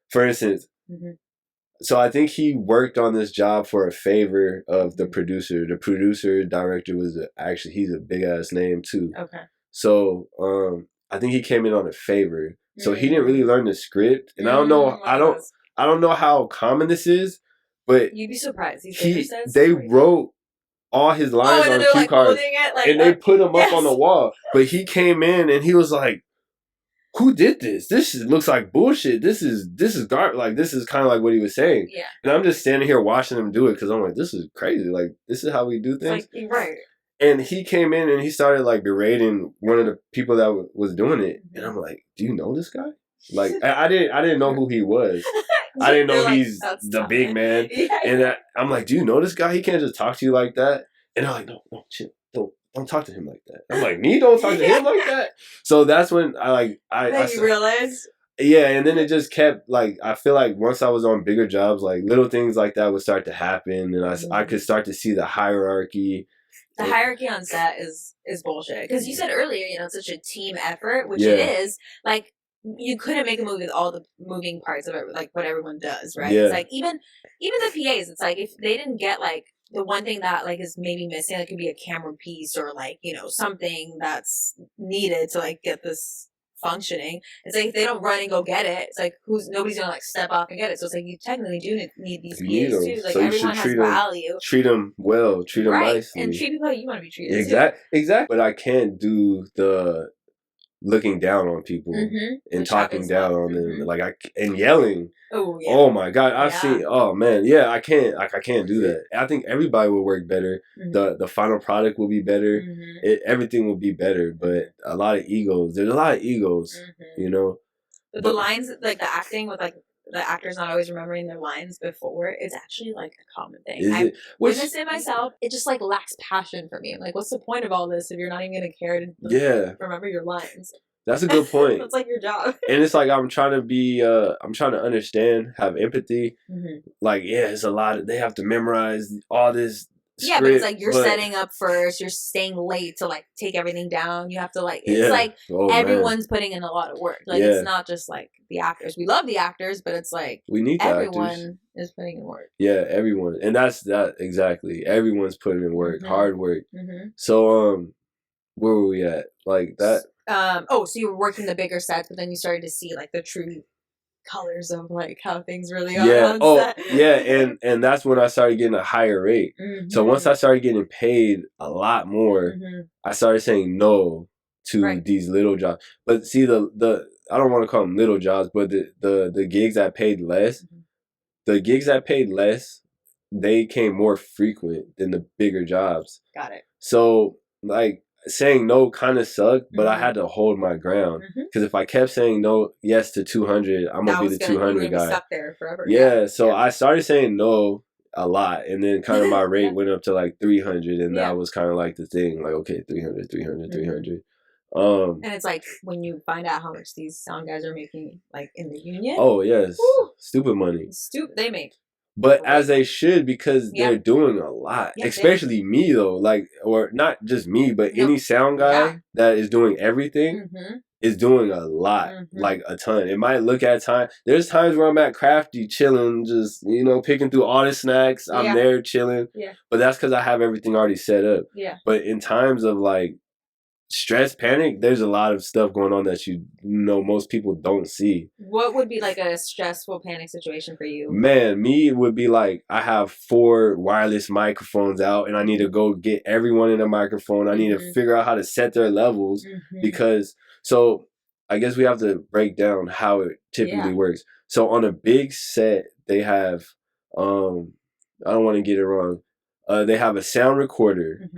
for instance. So I think he worked on this job for a favor of the producer. The producer director was he's a big ass name too. Okay. So I think he came in on a favor. So he didn't really learn the script, and I don't know how common this is, but you'd be surprised. They wrote all his lines on cue cards, and they put them up on the wall. But he came in and he was like, "Who did this? This looks like bullshit. This is garbage. Like this is kind of like what he was saying." Yeah. And I'm just standing here watching him do it because I'm like, "This is crazy. Like this is how we do things." Like, right. And he came in and he started like berating one of the people that was doing it, and I'm like, "Do you know this guy?" Like I didn't know who he was. I didn't know he's the big man. Yeah. And I'm like, "Do you know this guy? He can't just talk to you like that." And I'm like, "No, chill. Don't talk to him like that." I'm like, "Me? Don't talk to him like that?" So that's when I realized. Yeah, and then it just kept like I feel like once I was on bigger jobs, like little things like that would start to happen, and I could start to see the hierarchy. The hierarchy on set is bullshit. Because you said earlier, it's such a team effort, which it is. Like, you couldn't make a movie with all the moving parts of it, like what everyone does, right? Yeah. It's like even the PAs, it's like if they didn't get like the one thing that like is maybe missing, it could be a camera piece or like, you know, something that's needed to like get this functioning. It's like if they don't run and go get it, it's like nobody's gonna like step off and get it. So it's like you technically do need these PAs too. Like so everyone has value. Treat them well, treat them nicely, and treat people how you want to be treated. Exactly. But I can't do the looking down on people and talking down on them, and yelling. Oh yeah. Oh my God, I've seen. Oh man, yeah, I can't do that. I think everybody will work better. The final product will be better. Everything will be better. But a lot of egos. There's a lot of egos, you know. But the lines, like the acting with like the actors not always remembering their lines before, it's actually like a common thing. I've witnessed it myself. It just like lacks passion for me. I'm like, what's the point of all this if you're not even gonna care to remember your lines? That's a good point. That's like your job. And it's like I'm trying to understand, have empathy. Like, yeah, it's a lot. They have to memorize all this. Yeah, but it's like you're setting up first. You're staying late to like take everything down. You have to like. It's like everyone's putting in a lot of work. Like it's not just like the actors. We love the actors, but it's like we need everyone is putting in work. Yeah, everyone, and that's exactly. Everyone's putting in work, hard work. So where were we at? Like that. So you were working the bigger sets, but then you started to see like the true colors of like how things really are on set. And that's when I started getting a higher rate. So once I started getting paid a lot more, I started saying no to these little jobs. But see, the I don't want to call them little jobs, but the gigs that paid less, they came more frequent than the bigger jobs. Got it. So like saying no kind of sucked, but I had to hold my ground because if I kept saying yes to 200, I'm gonna be the 200 guy. Be stuck there forever. Yeah, so I started saying no a lot, and then kind of my rate went up to like 300, and that was kind of like the thing, like okay, 300. And it's like when you find out how much these sound guys are making, like in the union. Oh yes, stupid money. They make. But as they should, because they're doing a lot. Especially me though, like, or not just me, but any sound guy that is doing everything is doing a lot, like a ton. It might look at time. There's times where I'm at Crafty chilling, just, picking through all the snacks. I'm there chilling. Yeah. But that's because I have everything already set up. Yeah. But in times of like stress, panic, there's a lot of stuff going on that most people don't see. What would be like a stressful panic situation for you? Man, it would be like I have 4 wireless microphones out and I need to go get everyone in a microphone. I need to figure out how to set their levels because so I guess we have to break down how it typically works. So on a big set, they have I don't want to get it wrong. They have a sound recorder.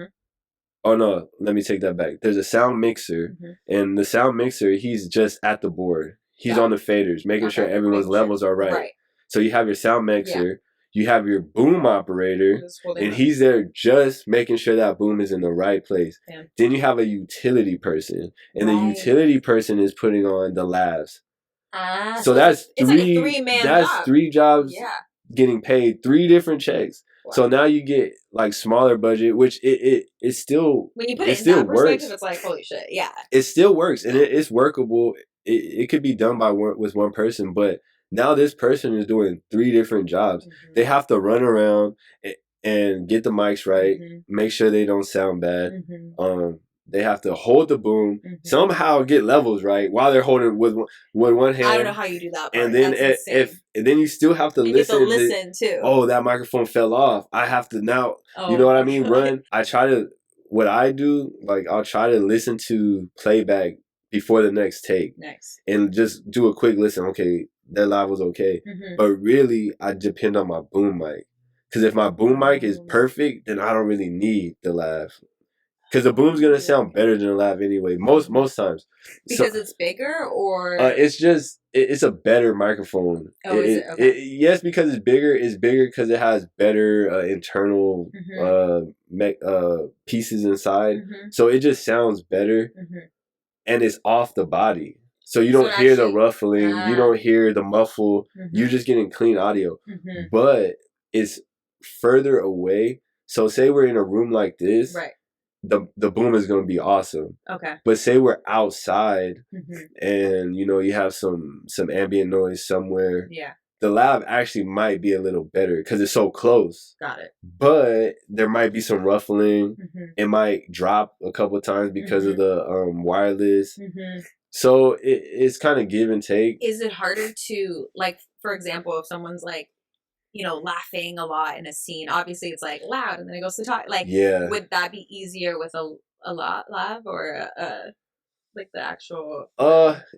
Oh no, let me take that back. There's a sound mixer, and the sound mixer, he's just at the board. He's on the faders, making sure everyone's levels are right. So you have your sound mixer, you have your boom operator, and he's there just making sure that boom is in the right place. Yeah. Then you have a utility person, and the utility person is putting on the lavs. So that's it's like a 3-man job. 3 jobs getting paid 3 different checks. Wow. So now you get like smaller budget, which it still when you put it in that perspective, it's like holy shit, yeah. It still works and it's workable. It could be done with one person, but now this person is doing 3 different jobs. They have to run around and get the mics right, make sure they don't sound bad. They have to hold the boom, somehow get levels right while they're holding with one hand. I don't know how you do that part. And then and then you still have to listen. You have to listen too. Oh, that microphone fell off. I have to now. You know what I mean? Run. What I do, like I'll try to listen to playback before the next take. Nice. And just do a quick listen. Okay, that live was okay. But really, I depend on my boom mic. Because if my boom mic is perfect, then I don't really need the lav. Because the boom's gonna sound better than the lav anyway. Most times. Because it's bigger, or it's just it's a better microphone. Oh, is it? Okay. Yes, because it's bigger. It's bigger because it has better internal pieces inside. So it just sounds better, and it's off the body. So you don't hear the ruffling. You don't hear the muffle. You're just getting clean audio. But it's further away. So say we're in a room like this. Right. the boom is going to be awesome. Okay. But say we're outside Mm-hmm. and you have some ambient noise somewhere. Yeah. The lab actually might be a little better because it's so close. Got it. But there might be some ruffling. Mm-hmm. It might drop a couple of times because of the wireless. Mm-hmm. So it's kind of give and take. Is it harder to, like, for example, if someone's like, laughing a lot in a scene, obviously it's like loud and then it goes to talk. Like, would that be easier with a lot lav or like the actual?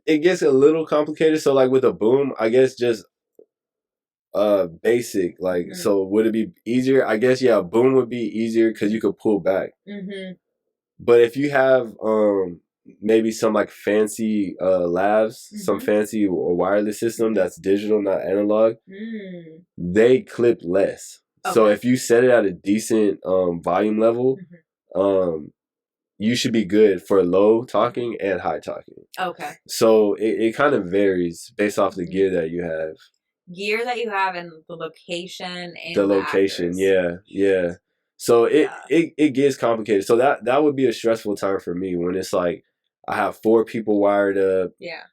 It gets a little complicated. So like with a boom, I guess just basic. Like, so would it be easier? I guess yeah, a boom would be easier because you could pull back. Mm-hmm. But if you have maybe some like fancy lavs, some fancy or wireless system that's digital, not analog, they clip less. Okay. So if you set it at a decent volume level, you should be good for low talking and high talking. Okay. So it kind of varies based off the gear that you have. Gear that you have and the location and the location, actors. yeah. So it gets complicated. So that would be a stressful time for me when it's like I have 4 people wired up. Yeah.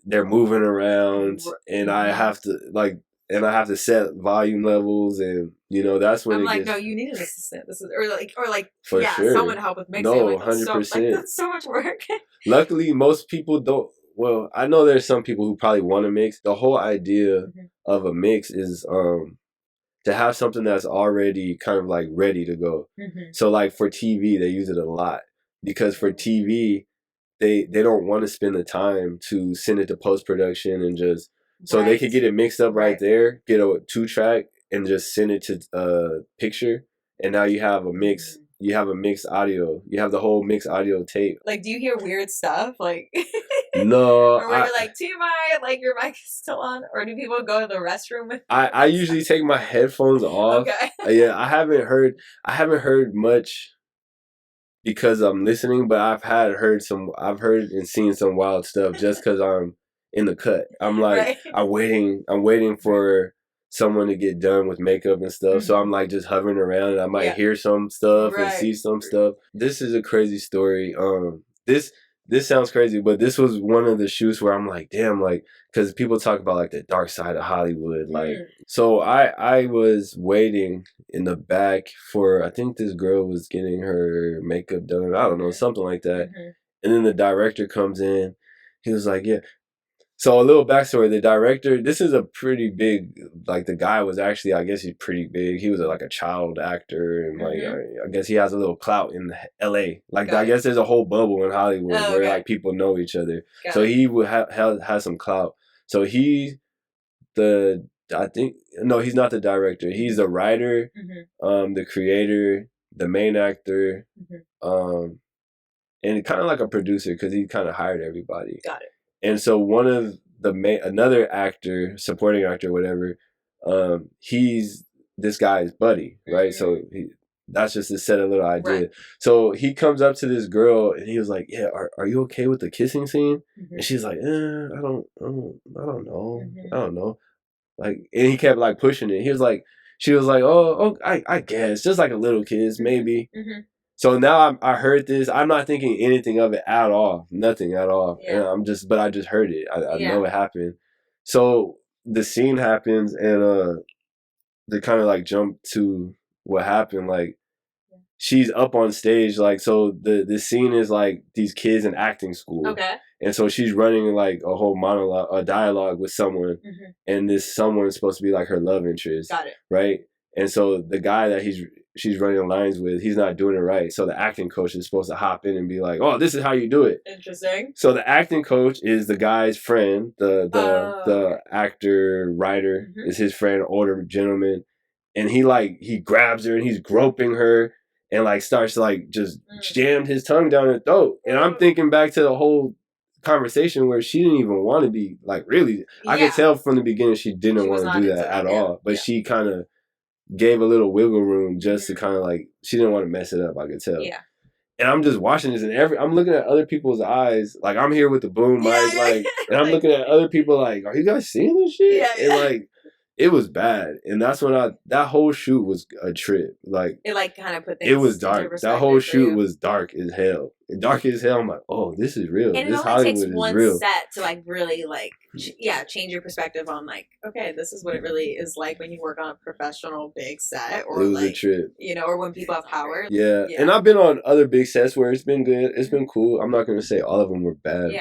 They're moving around and I have to set volume levels and that's when I'm it like, gets, no, you need an assistant. This is or like for sure. Someone to help with mixing. No, like, 100%. That's so much work. Luckily, most people don't. Well, I know there's some people who probably want to mix. The whole idea of a mix is to have something that's already kind of like ready to go. So like for TV, they use it a lot because for TV, they don't want to spend the time to send it to post-production and just so they could get it mixed up right there, get a 2-track and just send it to picture, and now you have a mix. You have a mixed audio. You have the whole mixed audio tape. Like, do you hear weird stuff? Like, no. Or where you're like, TMI, like your mic is still on? Or do people go to the restroom with I usually take my headphones off. Okay. Yeah, I haven't heard much because I'm listening, but I've heard and seen some wild stuff just because I'm in the cut. I'm like, I'm waiting for someone to get done with makeup and stuff. So I'm like just hovering around and I might hear some stuff and see some stuff. This is a crazy story. This sounds crazy, but this was one of the shoots where I'm like, damn, like, because people talk about like the dark side of Hollywood. Like, so I was waiting in the back for, I think this girl was getting her makeup done. I don't know, something like that. And then the director comes in. He was like, yeah. So a little backstory, the director, this is a pretty big, like the guy was actually, I guess he's pretty big. He was like a child actor and like, I guess he has a little clout in LA. Like I guess there's a whole bubble in Hollywood where like people know each other. So he would have some clout. So he's not the director. He's the writer, the creator, the main actor, and kind of like a producer because he kind of hired everybody. Got it. And so one of another actor, supporting actor, whatever, he's this guy's buddy, right? So that's just to set a little idea. Right. So he comes up to this girl and he was like, "Yeah, are you okay with the kissing scene?" And she's like, I don't know. Like, and he kept like pushing it. She was like, oh, I guess just like a little kiss, maybe. So now I heard this. I'm not thinking anything of it at all. Nothing at all. Yeah. And but I just heard it. I know it happened. So the scene happens and they kind of like jump to what happened. Like she's up on stage. Like, so the scene is like these kids in acting school. Okay. And so she's running like a whole monologue, a dialogue with someone. And this someone is supposed to be like her love interest. Got it. Right. And so the guy that she's running lines with, he's not doing it right. So the acting coach is supposed to hop in and be like, "Oh, this is how you do it." Interesting. So the acting coach is the guy's friend. The actor, writer is his friend, older gentleman. And he grabs her and he's groping her and like starts to like just jammed his tongue down her throat. And I'm thinking back to the whole conversation where she didn't even want to be like really. I could tell from the beginning she didn't want to do that at all. But she kind of gave a little wiggle room just to kind of like, she didn't want to mess it up, I could tell. Yeah. And I'm just watching this and I'm looking at other people's eyes. Like I'm here with the boom mic, like, and I'm looking at other people like, are you guys seeing this shit? Yeah. And like, it was bad, and that's when that whole shoot was a trip. Like it like kind of put things it was into dark. That perspective whole for shoot you. was dark as hell. Dark as hell. I'm like, oh, this is real. And This it only takes Hollywood is one real. set to like really like change your perspective on like, okay, this is what it really is like when you work on a professional big set, or It was like, a trip. you know, or when people have power. Yeah. And I've been on other big sets where it's been good. It's been cool. I'm not gonna say all of them were bad,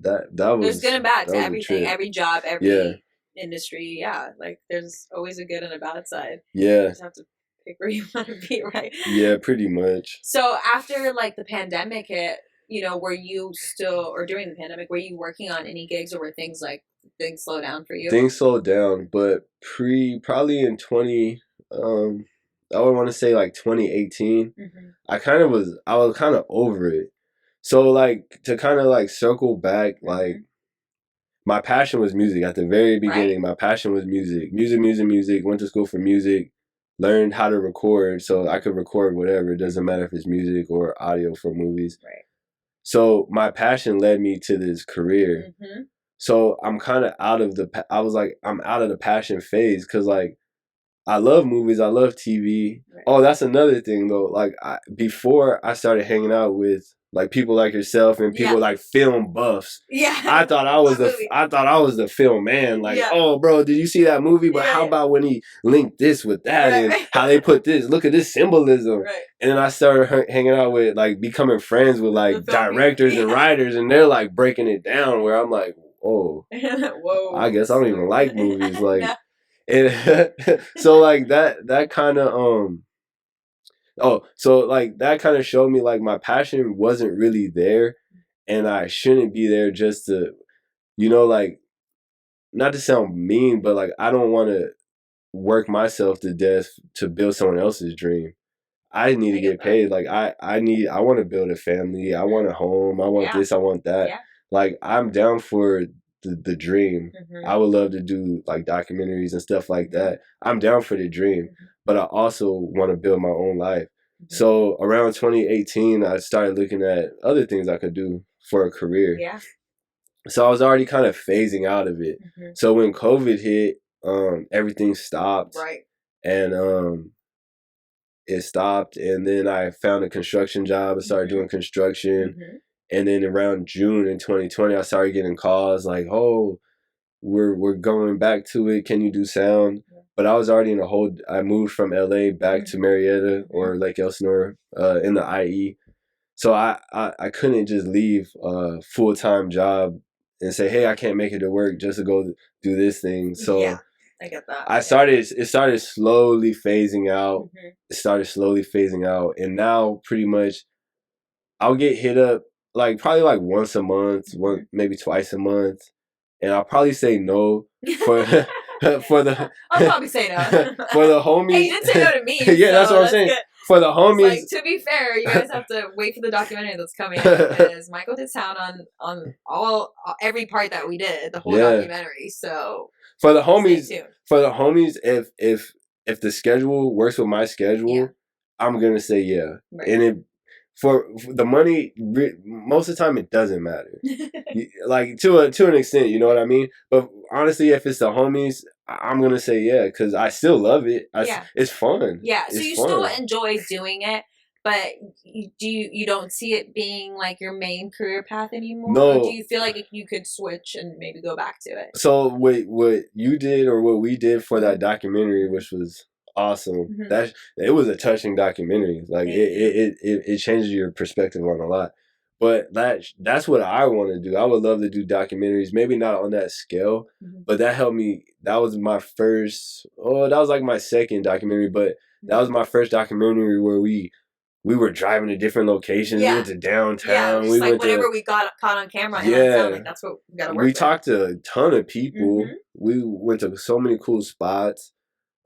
but that was, there's good and bad to everything, trip. every job, every industry. Yeah, like there's always a good and a bad side. Yeah. You just have to pick where you want to be, right? Yeah, pretty much. So after like the pandemic hit, you know, were you still, or during the pandemic, were you working on any gigs, or were things slow down for you? Things slowed down, but probably in 20 I would want to say like 2018. I was kind of over it. So like to kind of like circle back, like my passion was music at the very beginning. Right. My passion was music. Went to school for music, learned how to record so I could record whatever. It doesn't matter if it's music or audio for movies. Right. So my passion led me to this career. So I'm kind of out of I'm out of the passion phase, because like I love movies, I love TV. Right. Oh, that's another thing though. Like before I started hanging out with like people like yourself and people like film buffs. Yeah. I thought I was the film man. Like, oh bro, did you see that movie? But how about when he linked this with that and how they put this? Look at this symbolism. Right. And then I started hanging out with like becoming friends with like directors and writers, and they're like breaking it down where I'm like, oh, whoa. I guess I don't even like movies. Like and so like that kind of so like that kind of showed me like my passion wasn't really there, and I shouldn't be there just to, you know, like, not to sound mean, but like I don't want to work myself to death to build someone else's dream. I need to get paid. Like I want to build a family. I want a home. I want this. I want that. Yeah. Like I'm down for the dream. I would love to do like documentaries and stuff like that. I'm down for the dream, but I also want to build my own life. So around 2018, I started looking at other things I could do for a career. Yeah. So I was already kind of phasing out of it. So when COVID hit, everything stopped. Right. And it stopped, and then I found a construction job. I started doing construction. And then around June in 2020, I started getting calls like, oh, we're going back to it. Can you do sound? But I was already I moved from LA back to Marietta or Lake Elsinore in the IE. So I couldn't just leave a full-time job and say, hey, I can't make it to work just to go do this thing. So yeah, I get that. It started slowly phasing out. It started slowly phasing out. And now pretty much I'll get hit up like probably like once a month, maybe twice a month, and I'll probably say no for the. I'll probably say no for the homies. Hey, you didn't say no to me. Yeah, that's what I'm saying. Good. For the homies. Like, to be fair, you guys have to wait for the documentary that's coming out, because Michael did sound on every part that we did, the whole documentary. So for the homies, if the schedule works with my schedule, I'm gonna say yeah, and for the money, most of the time it doesn't matter. Like to an extent, you know what I mean? But honestly, if it's the homies, I'm gonna say yeah, because I still love it. It's fun. Yeah, so you still enjoy doing it, but you don't see it being like your main career path anymore? No. Or do you feel like you could switch and maybe go back to it? So what you did, or what we did for that documentary, which was awesome. It was a touching documentary. Like it changes your perspective on a lot. But that's what I want to do. I would love to do documentaries, maybe not on that scale, but that helped me. That was my first. Oh, that was like my second documentary, but that was my first documentary where we were driving to different locations. We went to downtown. Yeah, we like whatever we got caught on camera. Like that's what we got to work with. We talked to a ton of people. We went to so many cool spots.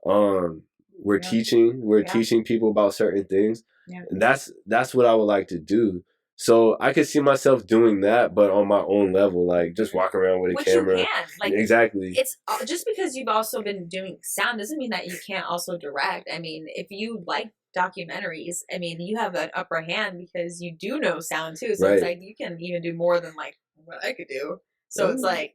We're teaching people about certain things. Yeah. And that's what I would like to do. So I could see myself doing that, but on my own level, like just walking around with a camera. You can. Like, exactly. It's just because you've also been doing sound doesn't mean that you can't also direct. I mean, if you like documentaries, I mean, you have an upper hand because you do know sound too. So it's like you can even do more than like what I could do. So it's like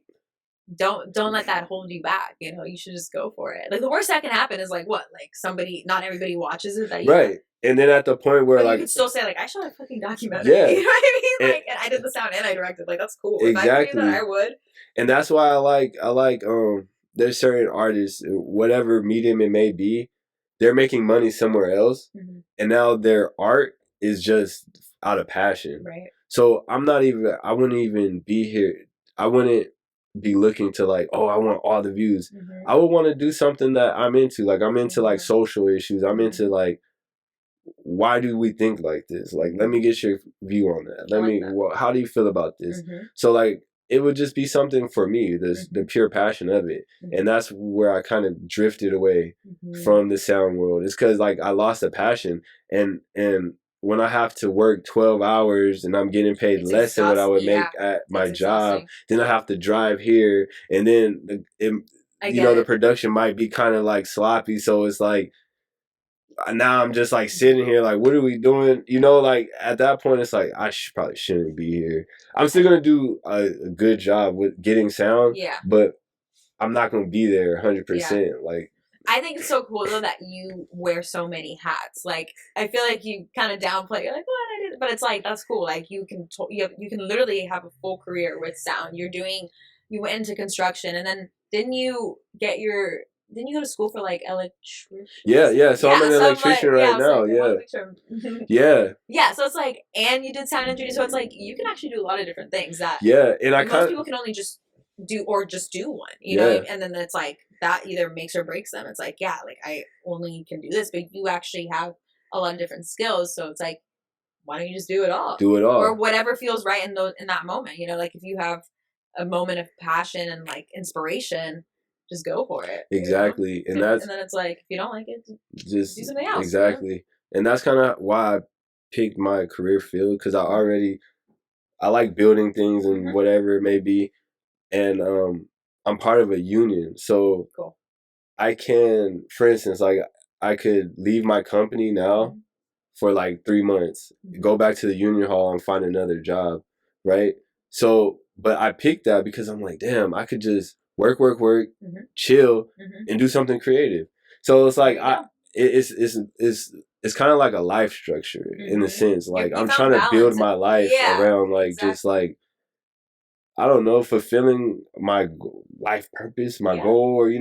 don't let that hold you back. You know, you should just go for it. Like the worst that can happen is like what? Like somebody, not everybody watches it. That you right. And then at the point where but like you could still say like I shot a fucking documentary. Yeah. You know what I mean? And- Like, and I did the sound and I directed. Like that's cool. Exactly. If I could do that, I would. And that's why I like there's certain artists, whatever medium it may be, they're making money somewhere else, and now their art is just out of passion. Right. So I wouldn't even be here. I wouldn't be looking to like, oh, I want all the views. I would want to do something that I'm into. Like I'm into like social issues. I'm into like, why do we think like this? Like, let me get your view on that. How do you feel about this? So like, it would just be something for me, the pure passion of it. And that's where I kind of drifted away from the sound world. It's because like I lost the passion, and when I have to work 12 hours and I'm getting paid less than what I would make at my job, then I have to drive here, and then the production might be kind of like sloppy. So it's like, now I'm just like sitting here like, what are we doing? You know, like at that point it's like I probably shouldn't be here. I'm still gonna do a good job with getting sound, but I'm not gonna be there 100%. Like, I think it's so cool though that you wear so many hats. Like I feel like you kind of downplay. You're like, what I did, but it's like that's cool. Like you can literally have a full career with sound. You went into construction, and then didn't you go to school for like electrician? Yeah. So I'm an electrician right now. Yeah. So it's like, and you did sound engineering. So it's like you can actually do a lot of different things. And most people can only just do one. You know, and then it's like that either makes or breaks them. It's like like I only can do this, but you actually have a lot of different skills. So it's like, why don't you just do it all? Or whatever feels right in that moment. You know, like if you have a moment of passion and like inspiration, just go for it. Exactly. You know? And then it's like, if you don't like it, just do something else. Exactly. You know? And that's kind of why I picked my career field, because I like building things and whatever it may be. And I'm part of a union. So cool. I can, for instance, like I could leave my company now for like 3 months, go back to the union hall and find another job. Right. So, but I picked that because I'm like, damn, I could just work, chill, and do something creative. So it's like it's kind of like a life structure in a sense. Like I'm trying to build my life around like just like, I don't know, fulfilling my life purpose, my goal, or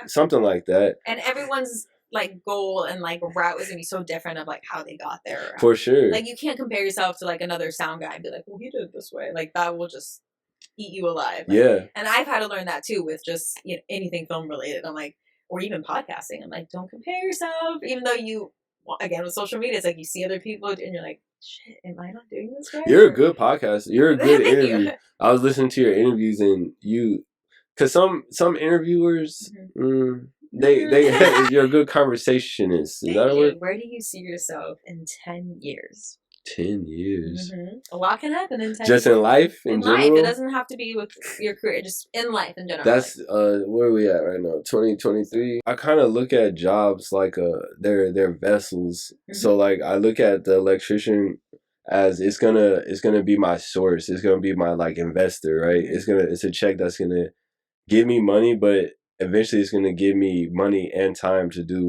something like that. And everyone's like goal and like route is gonna be so different of like how they got there. For sure. Like you can't compare yourself to like another sound guy and be like, well, he did it this way. Like that will just eat you alive. Like, and I've had to learn that too with just anything film related. I'm like, or even podcasting. I'm like, don't compare yourself. Even though again with social media, it's like you see other people and you're like, shit, am I not doing this right? You're a good podcaster. You're a good interview. I was listening to your interviews and because some interviewers, you're a good conversationist. Is that a word? Where do you see yourself in 10 years? 10 years. A lot can happen in 10 years. Just in life, in general? Life. It doesn't have to be with your career. Just in life in general. That's where are we at right now? 2023. I kind of look at jobs like they're vessels. So like I look at the electrician as it's gonna be my source. It's gonna be my like investor, right? It's a check that's gonna give me money, but eventually it's gonna give me money and time to do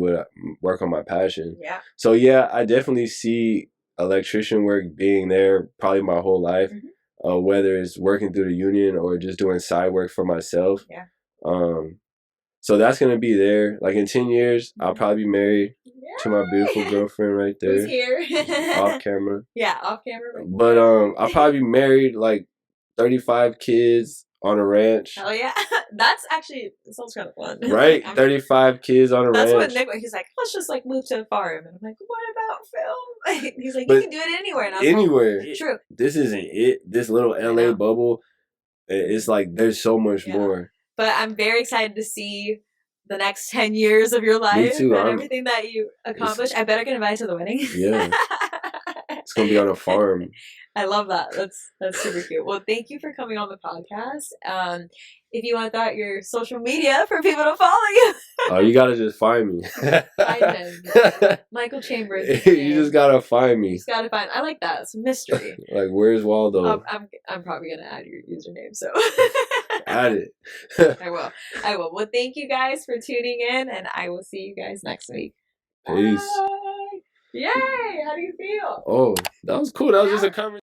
work on my passion. Yeah. So yeah, I definitely see electrician work being there probably my whole life, whether it's working through the union or just doing side work for myself. So that's gonna be there. Like in 10 years, I'll probably be married to my beautiful girlfriend right there. Who's here? Off camera. Yeah, off camera. Right. But I'll probably be married, like 35 kids on a ranch. Oh yeah, that sounds kind of fun. Right, 35 kids on a ranch. That's what Nick. He's like, let's just like move to a farm, and I'm like, what about film? He's like, you can do it anywhere. And I was anywhere. Like, true. This isn't it. This little LA bubble. It's like there's so much more. But I'm very excited to see the next 10 years of your life. Me too. And everything that you accomplish. I better get invited to the wedding. Yeah. It's gonna be on a farm. I love that. That's super cute. Well, thank you for coming on the podcast. If you want out your social media for people to follow you. Oh, you gotta just find me. Find him. Michael Chambers. You just gotta find me. You just gotta find. I like that. It's a mystery. Like, where's Waldo? I'm probably gonna add your username. So Add it. I will. Well, thank you guys for tuning in, and I will see you guys next week. Peace. Bye. Yay! How do you feel? Oh, that was cool. That was just a conversation.